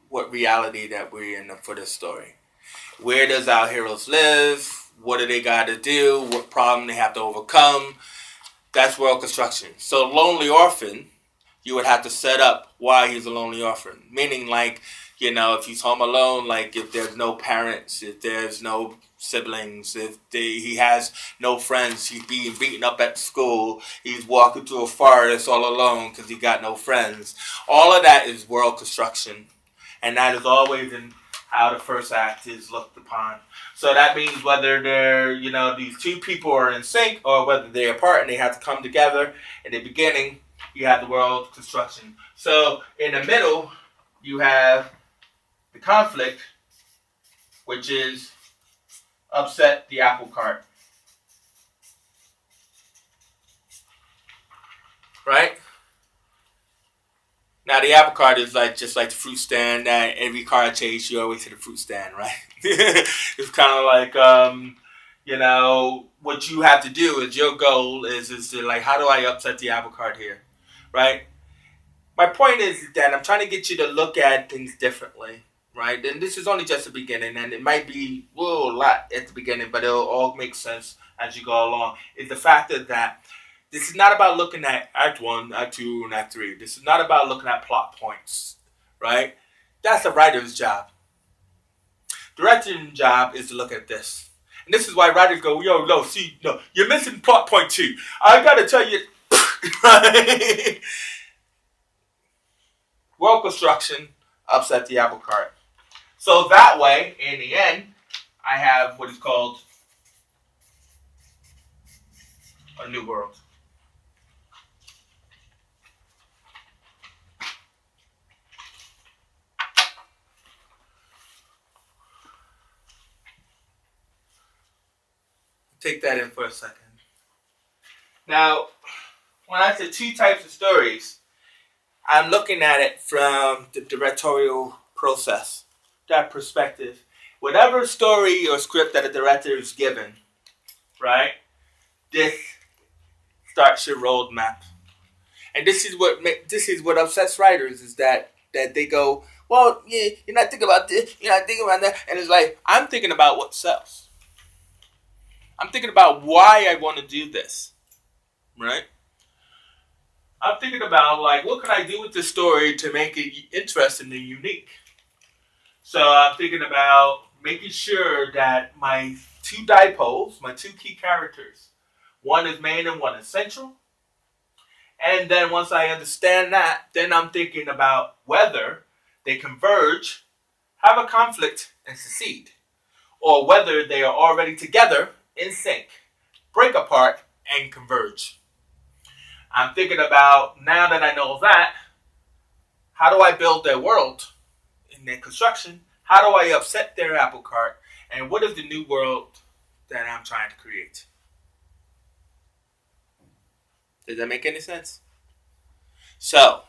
S3: what reality that we're in for this story. Where does our heroes live? What do they got to do? What problem they have to overcome? That's world construction. So Lonely Orphan, you would have to set up why he's a lonely orphan. Meaning if he's home alone, if there's no parents, if there's no siblings, if he has no friends, he's being beaten up at school, he's walking through a forest all alone because he got no friends. All of that is world construction. And that is always in how the first act is looked upon. So that means whether they're, these 2 people are in sync or whether they're apart and they have to come together. In the beginning, you have the world construction. So in the middle, you have the conflict, which is upset the apple cart. Right? Now the apple cart is like just like the fruit stand that every car chase you always hit the fruit stand, right? It's kind of like you know, what you have to do is your goal is to like, how do I upset the apple cart here, right? My point is that I'm trying to get you to look at things differently, right? And this is only just the beginning, and it might be a lot at the beginning, but it'll all make sense as you go along. Is the fact that this is not about looking at Act 1, Act 2, and Act 3. This is not about looking at plot points, right? That's the writer's job. Director's job is to look at this. And this is why writers go, yo, no, see, no, you're missing plot point 2. I gotta tell you, right? World construction upset the apple cart. So that way, in the end, I have what is called a new world. Take that in for a second. Now, when I say 2 types of stories, I'm looking at it from the directorial process, that perspective. Whatever story or script that a director is given, right? This starts your roadmap, and this is what upsets writers is that they go, well, yeah, you're not thinking about this, you're not thinking about that, and it's like I'm thinking about what sells. I'm thinking about why I want to do this, right? I'm thinking about, like, what can I do with this story to make it interesting and unique? So I'm thinking about making sure that my 2 dipoles, my 2 key characters, one is main and one is central. And then once I understand that, then I'm thinking about whether they converge, have a conflict, and succeed. Or whether they are already together, in sync, break apart, and converge. I'm thinking about, now that I know that, how do I build their world in their construction? How do I upset their apple cart? And what is the new world that I'm trying to create? Does that make any sense? So,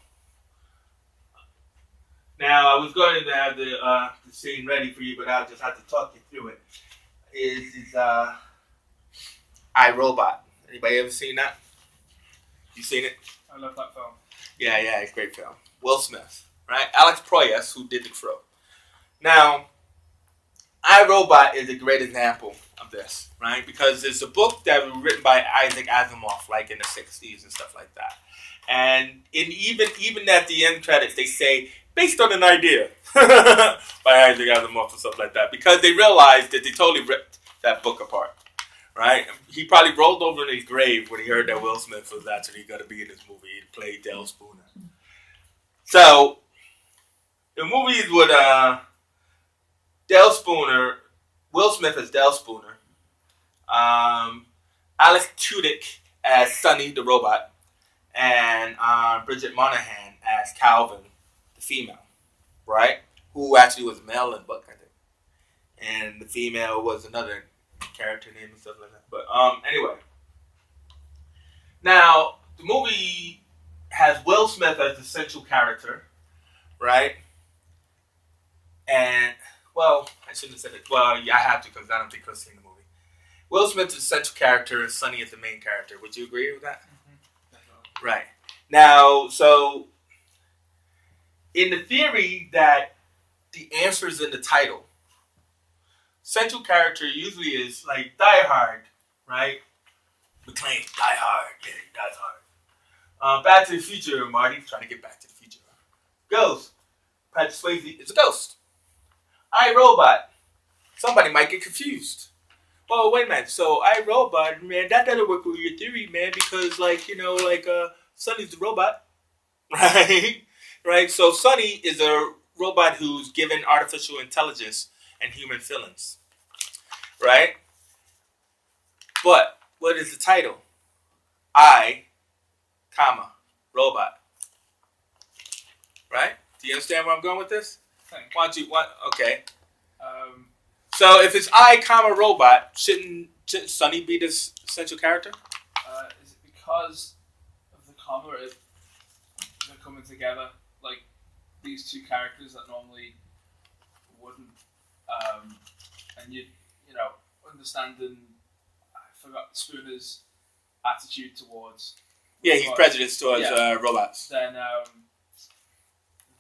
S3: now I was going to have the scene ready for you, but I'll just have to talk you through it. Is iRobot. Anybody ever seen that? You seen it?
S7: I love that film.
S3: Yeah, it's a great film. Will Smith, right? Alex Proyas, who did The Crow. Now, iRobot is a great example of this, right? Because it's a book that was written by Isaac Asimov, like in the 60s and stuff like that. And even at the end credits, they say, based on an idea by Isaac Asimov or stuff like that, because they realized that they totally ripped that book apart, right? He probably rolled over in his grave when he heard that Will Smith was actually going to be in this movie. He played Dale Spooner. So, the movies with Dale Spooner, Will Smith as Dale Spooner, Alex Tudyk as Sonny the robot, and Bridget Monahan as Calvin, the female, right? Who actually was a male in the book, I think. And the female was another character name and stuff like that. But anyway. Now, the movie has Will Smith as the central character, right? And, well, I shouldn't have said it. Well, yeah, I have to because I don't think Chris seen the movie. Will Smith is the central character and Sonny is the main character. Would you agree with that? Mm-hmm. Right. Now, so, in the theory that the answer is in the title, central character usually is like Die Hard, right? McClane, Die Hard, yeah, he dies hard. Back to the Future, Marty's trying to get back to the future. Ghost, Patrick Swayze is a ghost. iRobot, somebody might get confused. Well, wait a minute. So iRobot, man, that doesn't work with your theory, man, because Sonny's the robot, right? Right. So Sonny is a robot who's given artificial intelligence and human feelings, right? But what is the title? Robot. Right? Do you understand where I'm going with this?
S7: Thanks.
S3: Okay. So if it's I, robot, shouldn't Sonny be this central character?
S7: Is it because of the comma? They're coming together like these two characters that normally wouldn't, and you know, understanding. I forgot Spooner's attitude towards.
S3: Yeah, he's prejudiced towards robots.
S7: Then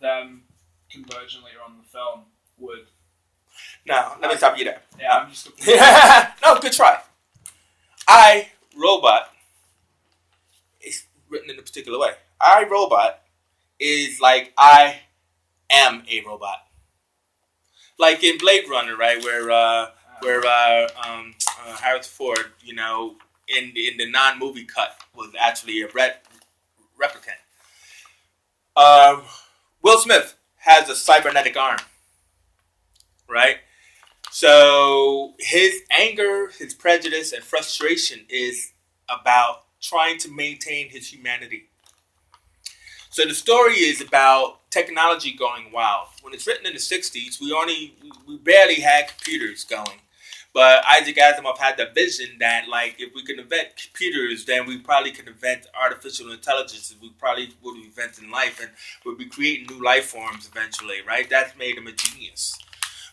S7: them converging later on in the film would.
S3: No, let me stop you there.
S7: Yeah, I'm just.
S3: No, good try. I, Robot, is written in a particular way. I, Robot, is like I am a robot. Like in Blade Runner, right, where Harrison Ford, you know, in the non-movie cut was actually a replicant. Will Smith has a cybernetic arm, right? So his anger, his prejudice, and frustration is about trying to maintain his humanity. So the story is about technology going wild. When it's written in the 60s, we barely had computers going. But Isaac Asimov had the vision that, like, if we could invent computers, then we probably could invent artificial intelligence. We probably would be inventing life and would be creating new life forms eventually, right? That's made him a genius.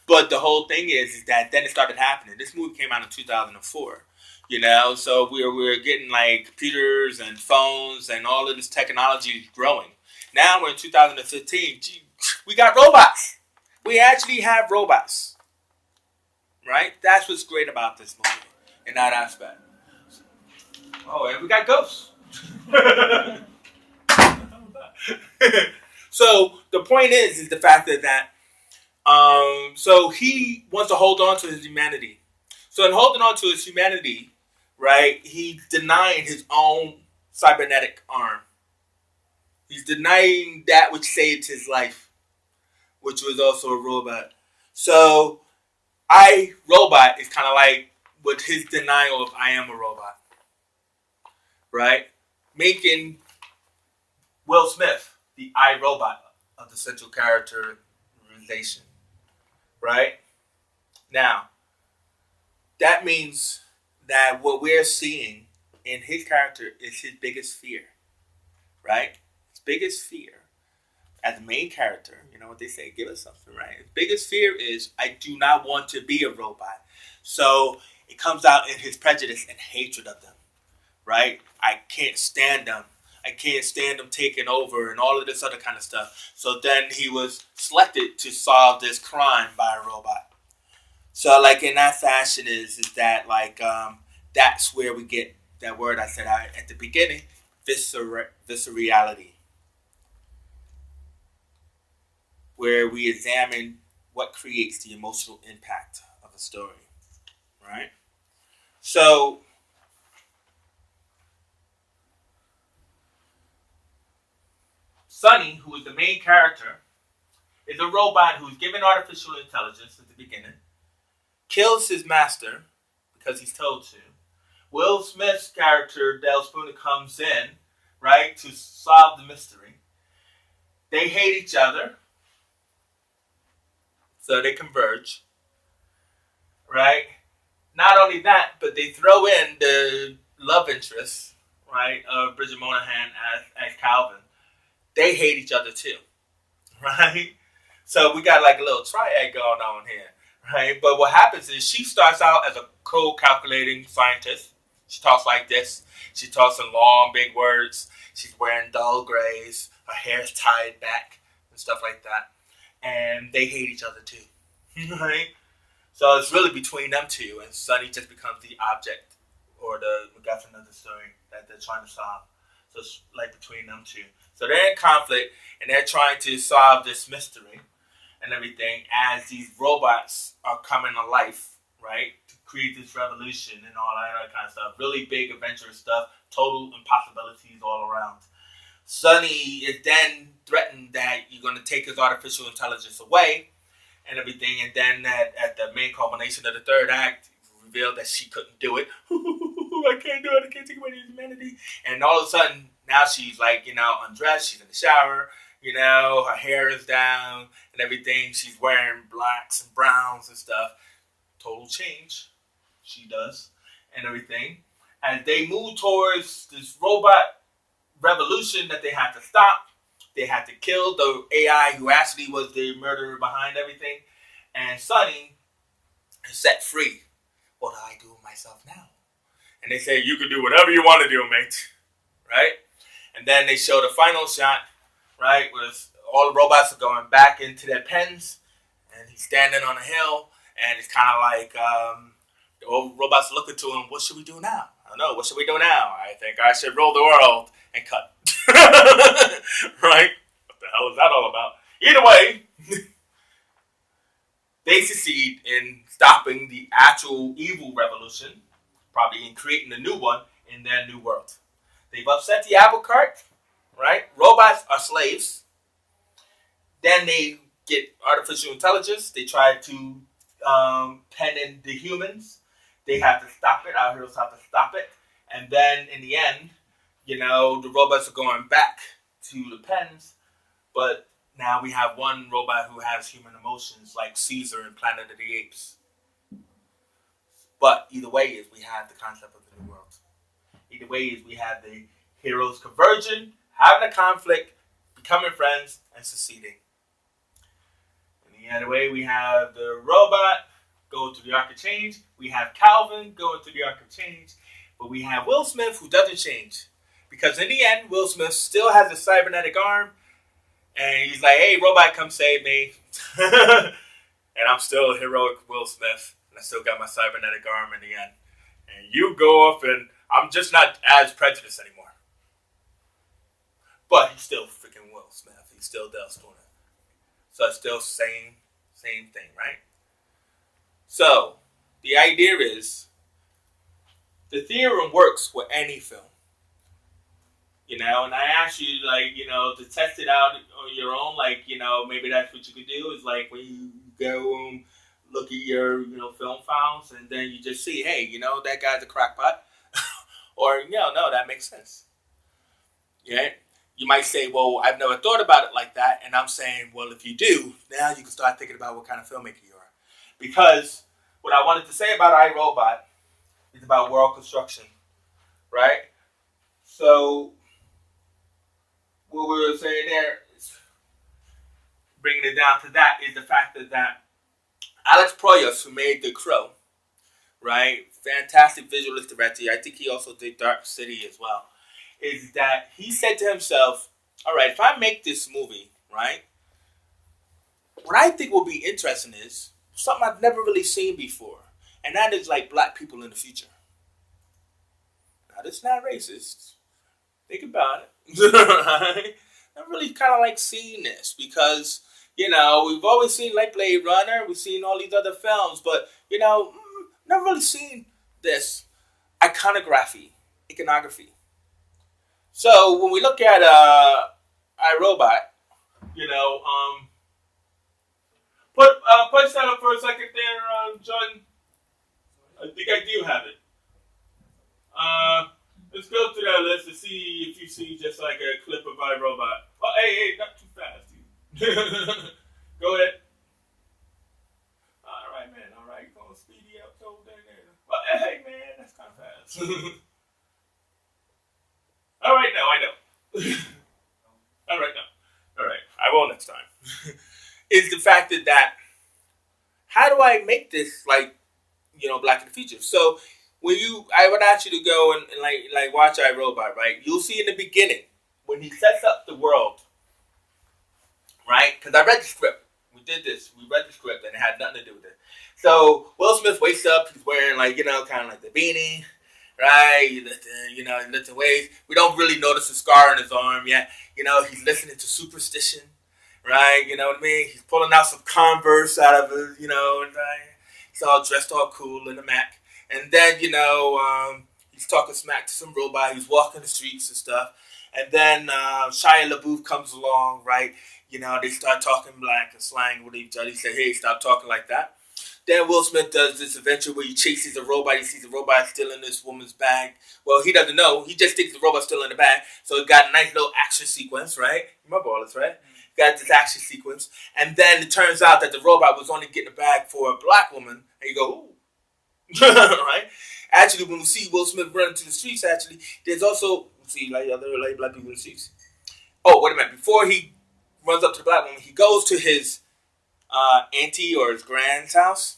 S3: But the whole thing is that then it started happening. This movie came out in 2004, you know? So we're getting, like, computers and phones and all of this technology is growing. Now we're in 2015. We got robots. We actually have robots. Right? That's what's great about this movie in that aspect. Oh, and we got ghosts. So the point is the fact that so he wants to hold on to his humanity. So in holding on to his humanity, right, he's denying his own cybernetic arm. He's denying that which saved his life, which was also a robot. So I, Robot is kind of like with his denial of I am a robot, right? Making Will Smith the I, Robot of the central characterization, right? Now, that means that what we're seeing in his character is his biggest fear, right? His biggest fear as the main character, you know what they say, give us something, right? His biggest fear is, I do not want to be a robot. So it comes out in his prejudice and hatred of them, right? I can't stand them. I can't stand them taking over and all of this other kind of stuff. So then he was selected to solve this crime by a robot. So like in that fashion is that like, that's where we get that word I said at the beginning, viscerality. Where we examine what creates the emotional impact of a story, right? So, Sonny, who is the main character, is a robot who's given artificial intelligence at the beginning, kills his master because he's told to. Will Smith's character, Dale Spooner, comes in, right, to solve the mystery. They hate each other. So they converge, right? Not only that, but they throw in the love interest, right, of Bridget Moynahan as Calvin. They hate each other too, right? So we got like a little triad going on here, right? But what happens is she starts out as a cold calculating scientist. She talks like this. She talks in long, big words. She's wearing dull grays. Her hair's tied back and stuff like that. And they hate each other too, right? So it's really between them two, and Sonny just becomes the object or the MacGuffin of the story that they're trying to solve. So it's like between them two. So they're in conflict, and they're trying to solve this mystery and everything as these robots are coming to life, right? To create this revolution and all that other kind of stuff. Really big adventurous stuff, total impossibilities all around. Sonny is then threatened that you're going to take his artificial intelligence away and everything. And then at the main culmination of the third act, revealed that she couldn't do it. I can't do it. I can't take away his humanity. And all of a sudden, now she's like, you know, undressed. She's in the shower. You know, her hair is down and everything. She's wearing blacks and browns and stuff. total change. She does, and everything. As they move towards this robot revolution that they had to stop, they had to kill the AI who actually was the murderer behind everything, and Sonny is set free. What do I do with myself now? And they say, you can do whatever you want to do, mate. Right? And then they show the final shot, right, where all the robots are going back into their pens, and he's standing on a hill, and it's kind of like the old robots looking to him, what should we do now? I don't know, what should we do now? I think I should rule the world and cut. Right? What the hell is that all about? Either way, they succeed in stopping the actual evil revolution, probably in creating a new one in their new world. They've upset the apple cart, right? Robots are slaves. Then they get artificial intelligence. They try to pen in the humans. They have to stop it. Our heroes have to stop it. And then in the end, the robots are going back to the pens. But now we have one robot who has human emotions like Caesar in Planet of the Apes. But either way is we have the concept of the new world. Either way is we have the heroes converging, having a conflict, becoming friends, and succeeding. And the other way we have the robot go to the Ark of Change. We have Calvin going to the Ark of Change. But we have Will Smith who doesn't change. Because in the end, Will Smith still has a cybernetic arm. And he's like, hey, robot, come save me. And I'm still a heroic Will Smith. And I still got my cybernetic arm in the end. And you go off and I'm just not as prejudiced anymore. But he's still freaking Will Smith. He still does doing it. So it's still same thing, right? So the idea is the theorem works with any film. And I asked you, to test it out on your own. Maybe that's what you could do is when you go look at your, film files and then you just see, hey, that guy's a crackpot. Or, no, that makes sense. Yeah. You might say, well, I've never thought about it like that. And I'm saying, well, if you do, now you can start thinking about what kind of filmmaker you are. Because what I wanted to say about iRobot is about world construction, right? So what we were saying there, is bringing it down to that, is the fact that Alex Proyas, who made The Crow, right? Fantastic visualist director. I think he also did Dark City as well. Is that he said to himself, all right, if I make this movie, right, what I think will be interesting is something I've never really seen before. And that is black people in the future. Now, that's not racist. Think about it. Right? I'm really kind of seeing this because, we've always seen Blade Runner. We've seen all these other films. But, never really seen this iconography. So when we look at iRobot, punch that up for a second there, John. I think I do have it. Let's go through that list to see if you see just a clip of iRobot. Oh, hey, not too fast. Go ahead. All right, man. All right, going speedy up so there. Well, hey, man, that's kind of fast. All right, now I know. All right, now. All right, I will next time. Is the fact that how do I make this Black in the Future? So I would ask you to go and watch iRobot, right? You'll see in the beginning when he sets up the world, right? Because I read the script. We did this. We read the script and it had nothing to do with it. So Will Smith wakes up. He's wearing kind of the beanie. Right, he lifting weights. We don't really notice a scar on his arm yet. He's listening to Superstition, right? You know what I mean? He's pulling out some Converse out of his, he's all dressed all cool in the Mac. And then, he's talking smack to some robot. He's walking the streets and stuff. And then Shia LaBeouf comes along, right? They start talking black and slang with each other. He said, hey, stop talking like that. Then Will Smith does this adventure where he chases a robot. He sees a robot still in this woman's bag. Well, he doesn't know. He just thinks the robot's still in the bag. So it got a nice little action sequence, right? You remember all this, right? Got this action sequence. And then it turns out that the robot was only getting a bag for a black woman. And you go, ooh, right? Actually, when we see Will Smith running through the streets, actually, there's also like other like black people in the streets. Oh, wait a minute! Before he runs up to the black woman, he goes to his auntie or his grand's house,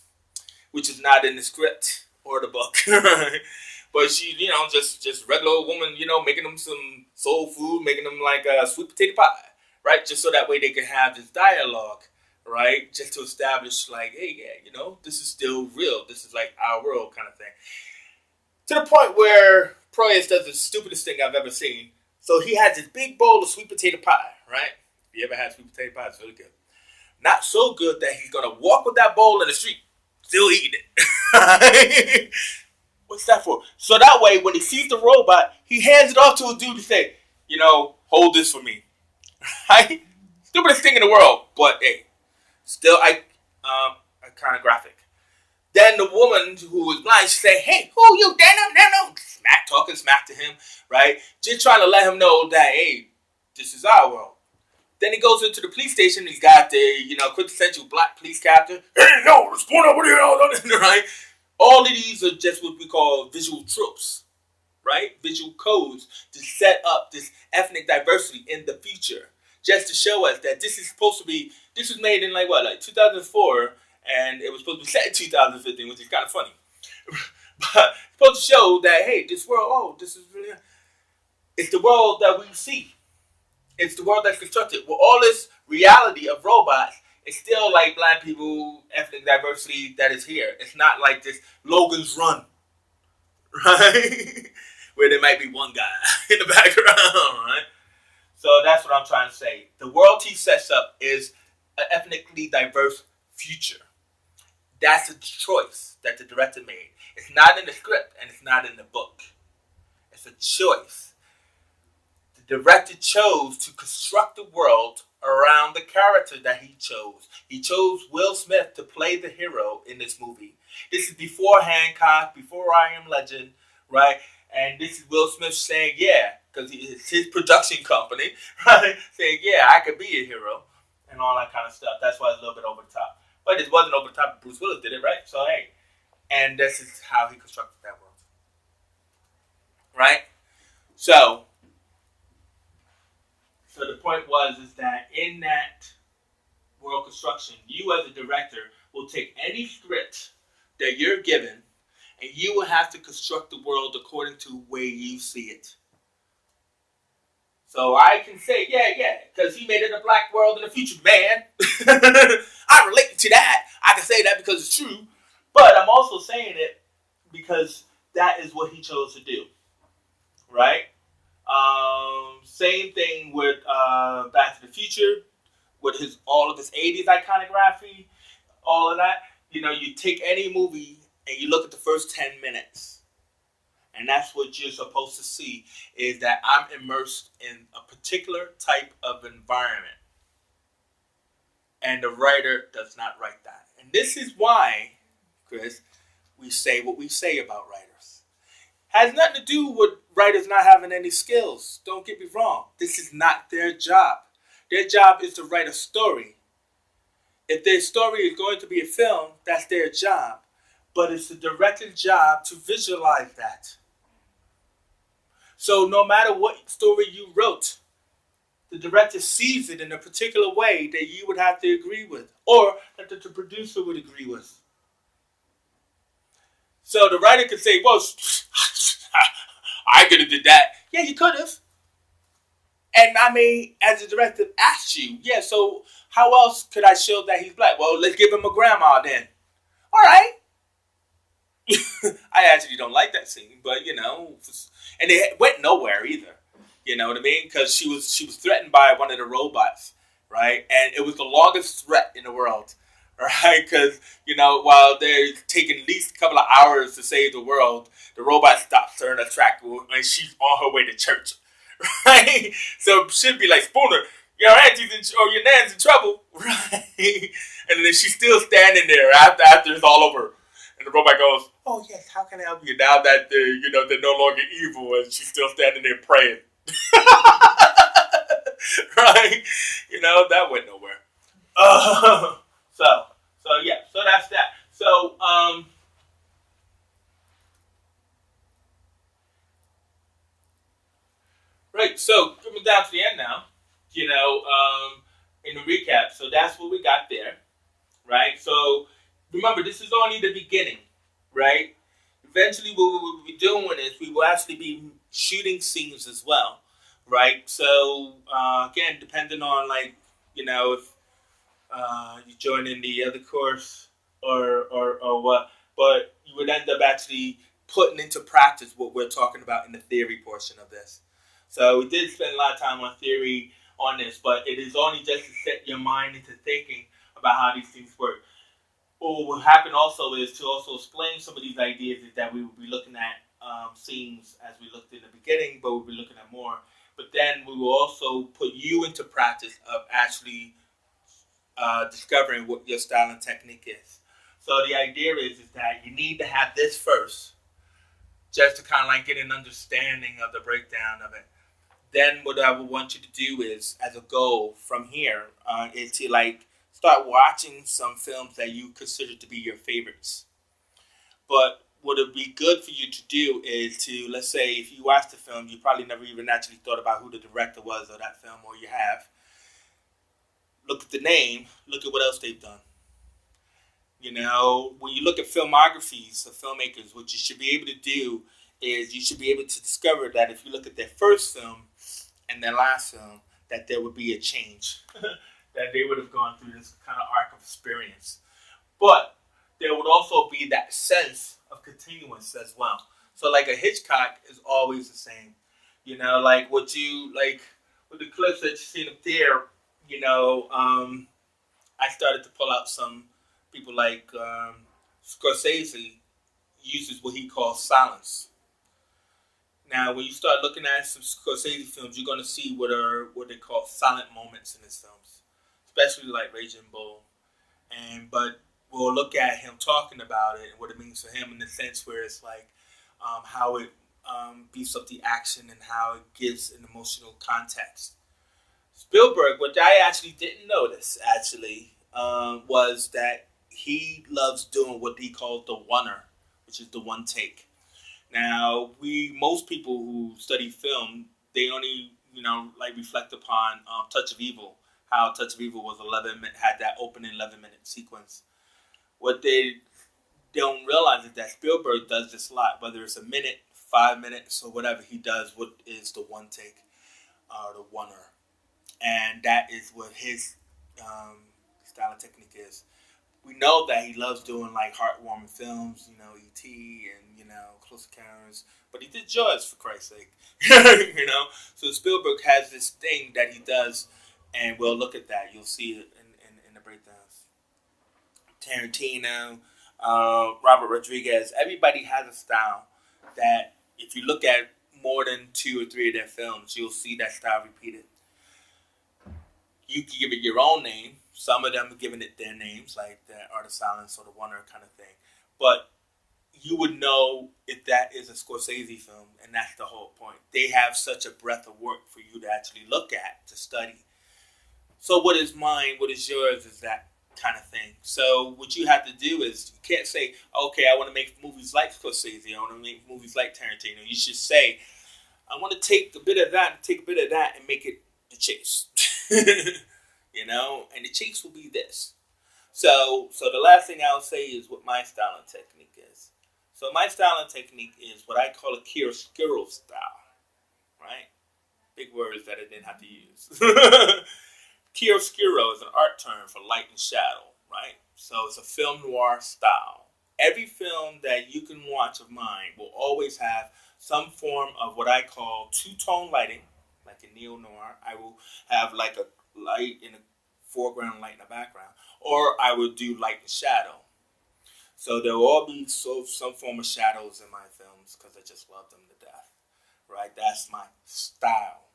S3: which is not in the script or the book. But she, just regular old woman, making them some soul food, making them like a sweet potato pie, right? Just so that way they can have this dialogue, right? Just to establish like, hey, yeah, this is still real. This is like our world kind of thing. To the point where Proyas does the stupidest thing I've ever seen. So he has this big bowl of sweet potato pie, right? If you ever had sweet potato pie, it's really good. Not so good that he's going to walk with that bowl in the street, still eating it. What's that for? So that way, when he sees the robot, he hands it off to a dude to say, hold this for me. Right? Stupidest thing in the world, but hey, still iconographic. Then the woman who was blind, she said, hey, who you? No. Talking smack to him, right? Just trying to let him know that, hey, this is our world. Then he goes into the police station. He's got the, quintessential black police captain. Hey, yo, what's going on with you? Right? All of these are just what we call visual tropes, right? Visual codes to set up this ethnic diversity in the future. Just to show us that this is supposed to be, this was made in like 2004, and it was supposed to be set in 2015, which is kind of funny. But it's supposed to show that, hey, this world, this is really, it's the world that we see. It's the world that's constructed. With all this reality of robots, it's still like black people, ethnic diversity that is here. It's not like this Logan's Run, right? Where there might be one guy in the background, right? So that's what I'm trying to say. The world he sets up is an ethnically diverse future. That's a choice that the director made. It's not in the script and it's not in the book. It's a choice. The director chose to construct the world around the character that he chose. He chose Will Smith to play the hero in this movie. This is before Hancock, before I Am Legend, right? And this is Will Smith saying, yeah, because it's his production company, right? Saying, yeah, I could be a hero and all that kind of stuff. That's why it's a little bit over the top. But it wasn't over the top. Bruce Willis did it, right? So, hey. And this is how he constructed that world. Right? So the point is that in that world construction, you as a director will take any script that you're given and you will have to construct the world according to the way you see it. So I can say, yeah, because he made it a black world in the future, man. I relate to that. I can say that because it's true. But I'm also saying it because that is what he chose to do. Right? Same thing with Back to the Future, with all of his 80s iconography, all of that. You take any movie and you look at the first 10 minutes. And that's what you're supposed to see, is that I'm immersed in a particular type of environment. And the writer does not write that. And this is why, Chris, we say what we say about writers. Has nothing to do with writers not having any skills. Don't get me wrong. This is not their job. Their job is to write a story. If their story is going to be a film, that's their job. But it's the director's job to visualize that. So no matter what story you wrote, the director sees it in a particular way that you would have to agree with, or that the producer would agree with. So the writer could say, well, I could have did that. Yeah, you could have. And I mean, as the director asked you, yeah, so how else could I show that he's black? Well, let's give him a grandma then. All right. I actually don't like that scene, but and it went nowhere either. You know what I mean? Because she was threatened by one of the robots, right? And it was the longest threat in the world, right? Because while they're taking at least a couple of hours to save the world, the robot stops her in a track and she's on her way to church, right? So it should be like, Spooner, your auntie's or your nan's in trouble, right? And then she's still standing there after it's all over. And the robot goes, oh, yes, how can I help you now that they're no longer evil, and she's still standing there praying. Right? That went nowhere. So that's that. So Right, so coming down to the end now, in the recap, so that's what we got there, right? So remember, this is only the beginning, right? Eventually, what we will be doing is we will actually be shooting scenes as well, right? So again, depending on if you join in the other course or what, but you would end up actually putting into practice what we're talking about in the theory portion of this. So we did spend a lot of time on theory on this, but it is only just to set your mind into thinking about how these things work. What will happen also is to also explain some of these ideas is that we will be looking at scenes as we looked in the beginning, but we'll be looking at more. But then we will also put you into practice of actually discovering what your style and technique is. So the idea is that you need to have this first, just to kind of like get an understanding of the breakdown of it. Then what I would want you to do is, as a goal from here, is to start watching some films that you consider to be your favorites. But what would be good for you to do is to, let's say, if you watch the film, you probably never even actually thought about who the director was of that film, or you have. Look at the name, look at what else they've done. When you look at filmographies of filmmakers, what you should be able to do is you should be able to discover that if you look at their first film and their last film, that there would be a change. That they would have gone through this kind of arc of experience. But there would also be that sense of continuance as well. So like a Hitchcock is always the same. With the clips that you've seen up there, I started to pull out some people like Scorsese uses what he calls silence. Now, when you start looking at some Scorsese films, you're going to see what they call silent moments in his films, especially like Raging Bull. But we'll look at him talking about it and what it means for him in the sense where it's how it beefs up the action and how it gives an emotional context. Spielberg, what I actually didn't notice, was that he loves doing what he calls the oneer, which is the one take. Now, most people who study film, they only, reflect upon Touch of Evil, how Touch of Evil was had that opening 11-minute sequence. What they don't realize is that Spielberg does this a lot, whether it's a minute, 5 minutes, or whatever, he does what is the one take, the oneer. And that is what his style and technique is. We know that he loves doing heartwarming films, E.T. and Close Encounters, but he did Jaws for Christ's sake, So Spielberg has this thing that he does, and we'll look at that. You'll see it in the breakdowns. Tarantino, Robert Rodriguez, everybody has a style that if you look at more than 2 or 3 of their films, you'll see that style repeated. You can give it your own name. Some of them are giving it their names, like the Art of Silence or the Oneer kind of thing. But you would know if that is a Scorsese film, and that's the whole point. They have such a breadth of work for you to actually look at, to study. So what is mine, what is yours, is that kind of thing. So what you have to do is, you can't say, okay, I want to make movies like Scorsese, I want to make movies like Tarantino. You should say, I want to take a bit of that, and make it The Chase. And the chase will be this. So the last thing I'll say is what my style and technique is. So my style and technique is what I call a chiaroscuro style, right? Big words that I didn't have to use. Chiaroscuro is an art term for light and shadow, right? So it's a film noir style. Every film that you can watch of mine will always have some form of what I call two-tone lighting, like a neo-noir. I will have like a light in the foreground, light in the background, or I will do light and shadow. So there will all be some form of shadows in my films because I just love them to death, right? That's my style.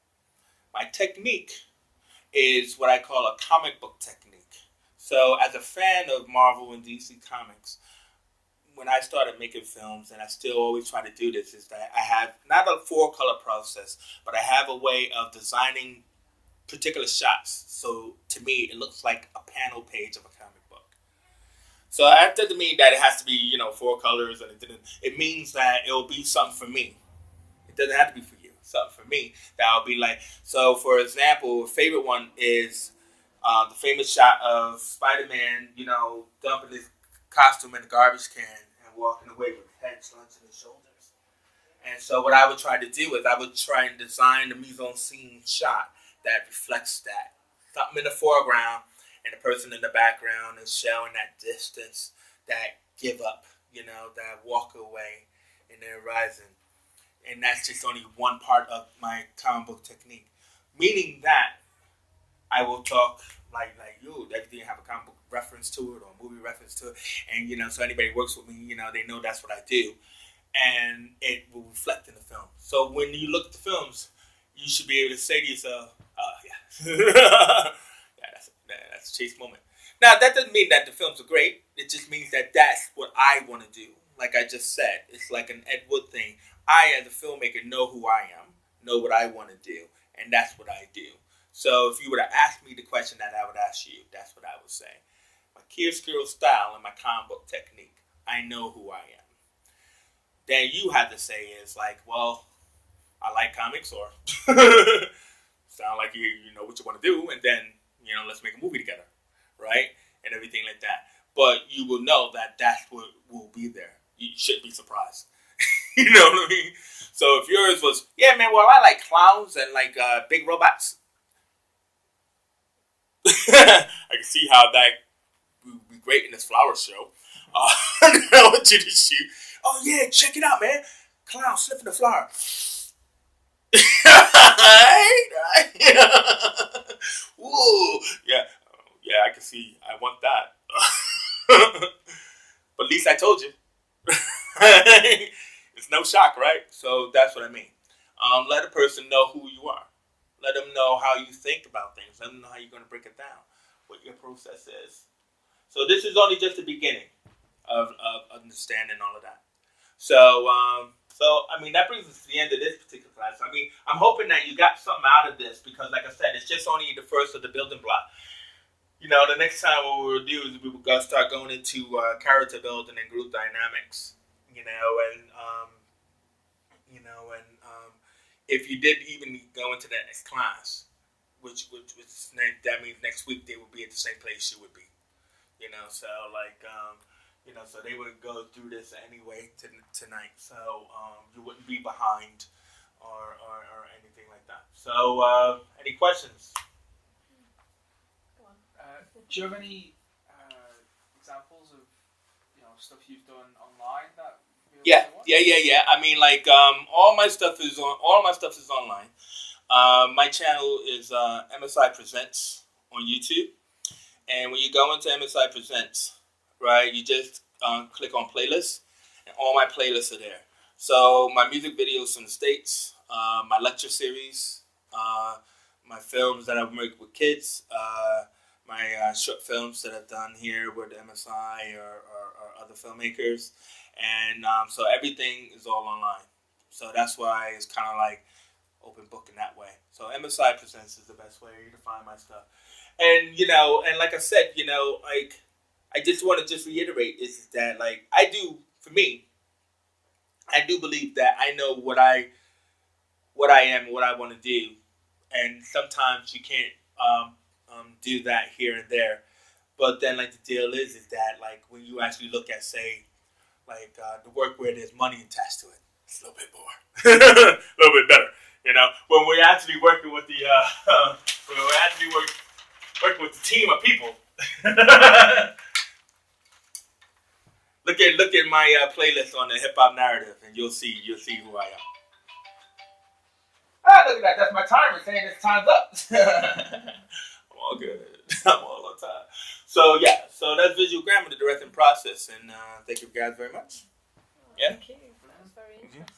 S3: My technique is what I call a comic book technique. So as a fan of Marvel and DC Comics, when I started making films, and I still always try to do this, is that I have not a 4-color process, but I have a way of designing particular shots. So to me, it looks like a panel page of a comic book. So that doesn't mean that it has to be, 4 colors, and it means that it will be something for me. It doesn't have to be for you. something for me that I'll be like. So, for example, a favorite one is the famous shot of Spider-Man, you know, dumping his costume in the garbage can and walking away with his head slumped to his shoulders. And so what I would try to do is I would try and design the mise-en-scene shot that reflects that. Something in the foreground and the person in the background is showing that distance, that give up, you know, that walk away in the horizon. And that's just only one part of my comic book technique. Meaning that I will talk like you, everything have a comic book reference to it or a movie reference to it. And, you know, so anybody who works with me, you know, they know that's what I do. And it will reflect in the film. So when you look at the films, you should be able to say to yourself, oh, yeah. yeah, that's a Chase moment. Now, that doesn't mean that the films are great. It just means that that's what I want to do. Like I just said, it's like an Ed Wood thing. I, as a filmmaker, know who I am, know what I want to do, and that's what I do. So if you were to ask me the question that I would ask you, that's what I would say. My chiaroscuro style and my comic book technique, I know who I am. Then you have to say is like, well, I like comics, or sound like you know what you want to do, and then, you know, let's make a movie together, right? And everything like that. But you will know that that's what will be there. You shouldn't be surprised. You know what I mean? So if yours was, yeah, man, well, I like clowns and like big robots. I can see how that would be great in this flower show. I want you to shoot. Oh, yeah, check it out, man. Clown sniffing the flower. Right? Whoa. Yeah, I can see. I want that. But at least I told you. It's no shock, right? So that's what I mean. Let a person know who you are. Let them know how you think about things. Let them know how you're going to break it down, what your process is. So this is only just the beginning of understanding all of that. So I mean, that brings us to the end of this particular class. I mean, I'm hoping that you got something out of this because, like I said, it's just only the first of the building block. You know, the next time what we'll do is we will start going into character building and group dynamics. If you did even go into that next class, which that means next week they will be at the same place you would be. You know, so like, so they would go through this anyway tonight. So you wouldn't be behind or anything like that. So any questions?
S7: Go on. Do you have any examples of stuff you've done online that?
S3: Yeah. I mean, like, all my stuff is online. My channel is MSI Presents on YouTube, and when you go into MSI Presents, right, you just click on playlists, and all my playlists are there. So my music videos from the States, my lecture series, my films that I've made with kids, my short films that I've done here with MSI or other filmmakers. And so everything is all online. So that's why it's kind of like open book in that way. So MSI Presents is the best way to find my stuff. And, and like I said, like, I just want to just reiterate is that, like, I do believe that I know what I am, what I want to do. And sometimes you can't do that here and there. But then, like, the deal is that, like, when you actually look at, say, like the work where there's money attached to it, it's a little bit more, a little bit better. When we're actually working with the working with the team of people. Look at my playlist on the hip hop narrative, and you'll see who I am. Ah, look at that! That's my timer saying it's time's up. I'm all good. I'm all on time. So yeah, so that's visual grammar, the directing process, and thank you guys very much. Yeah.
S6: Thank you. That was very interesting.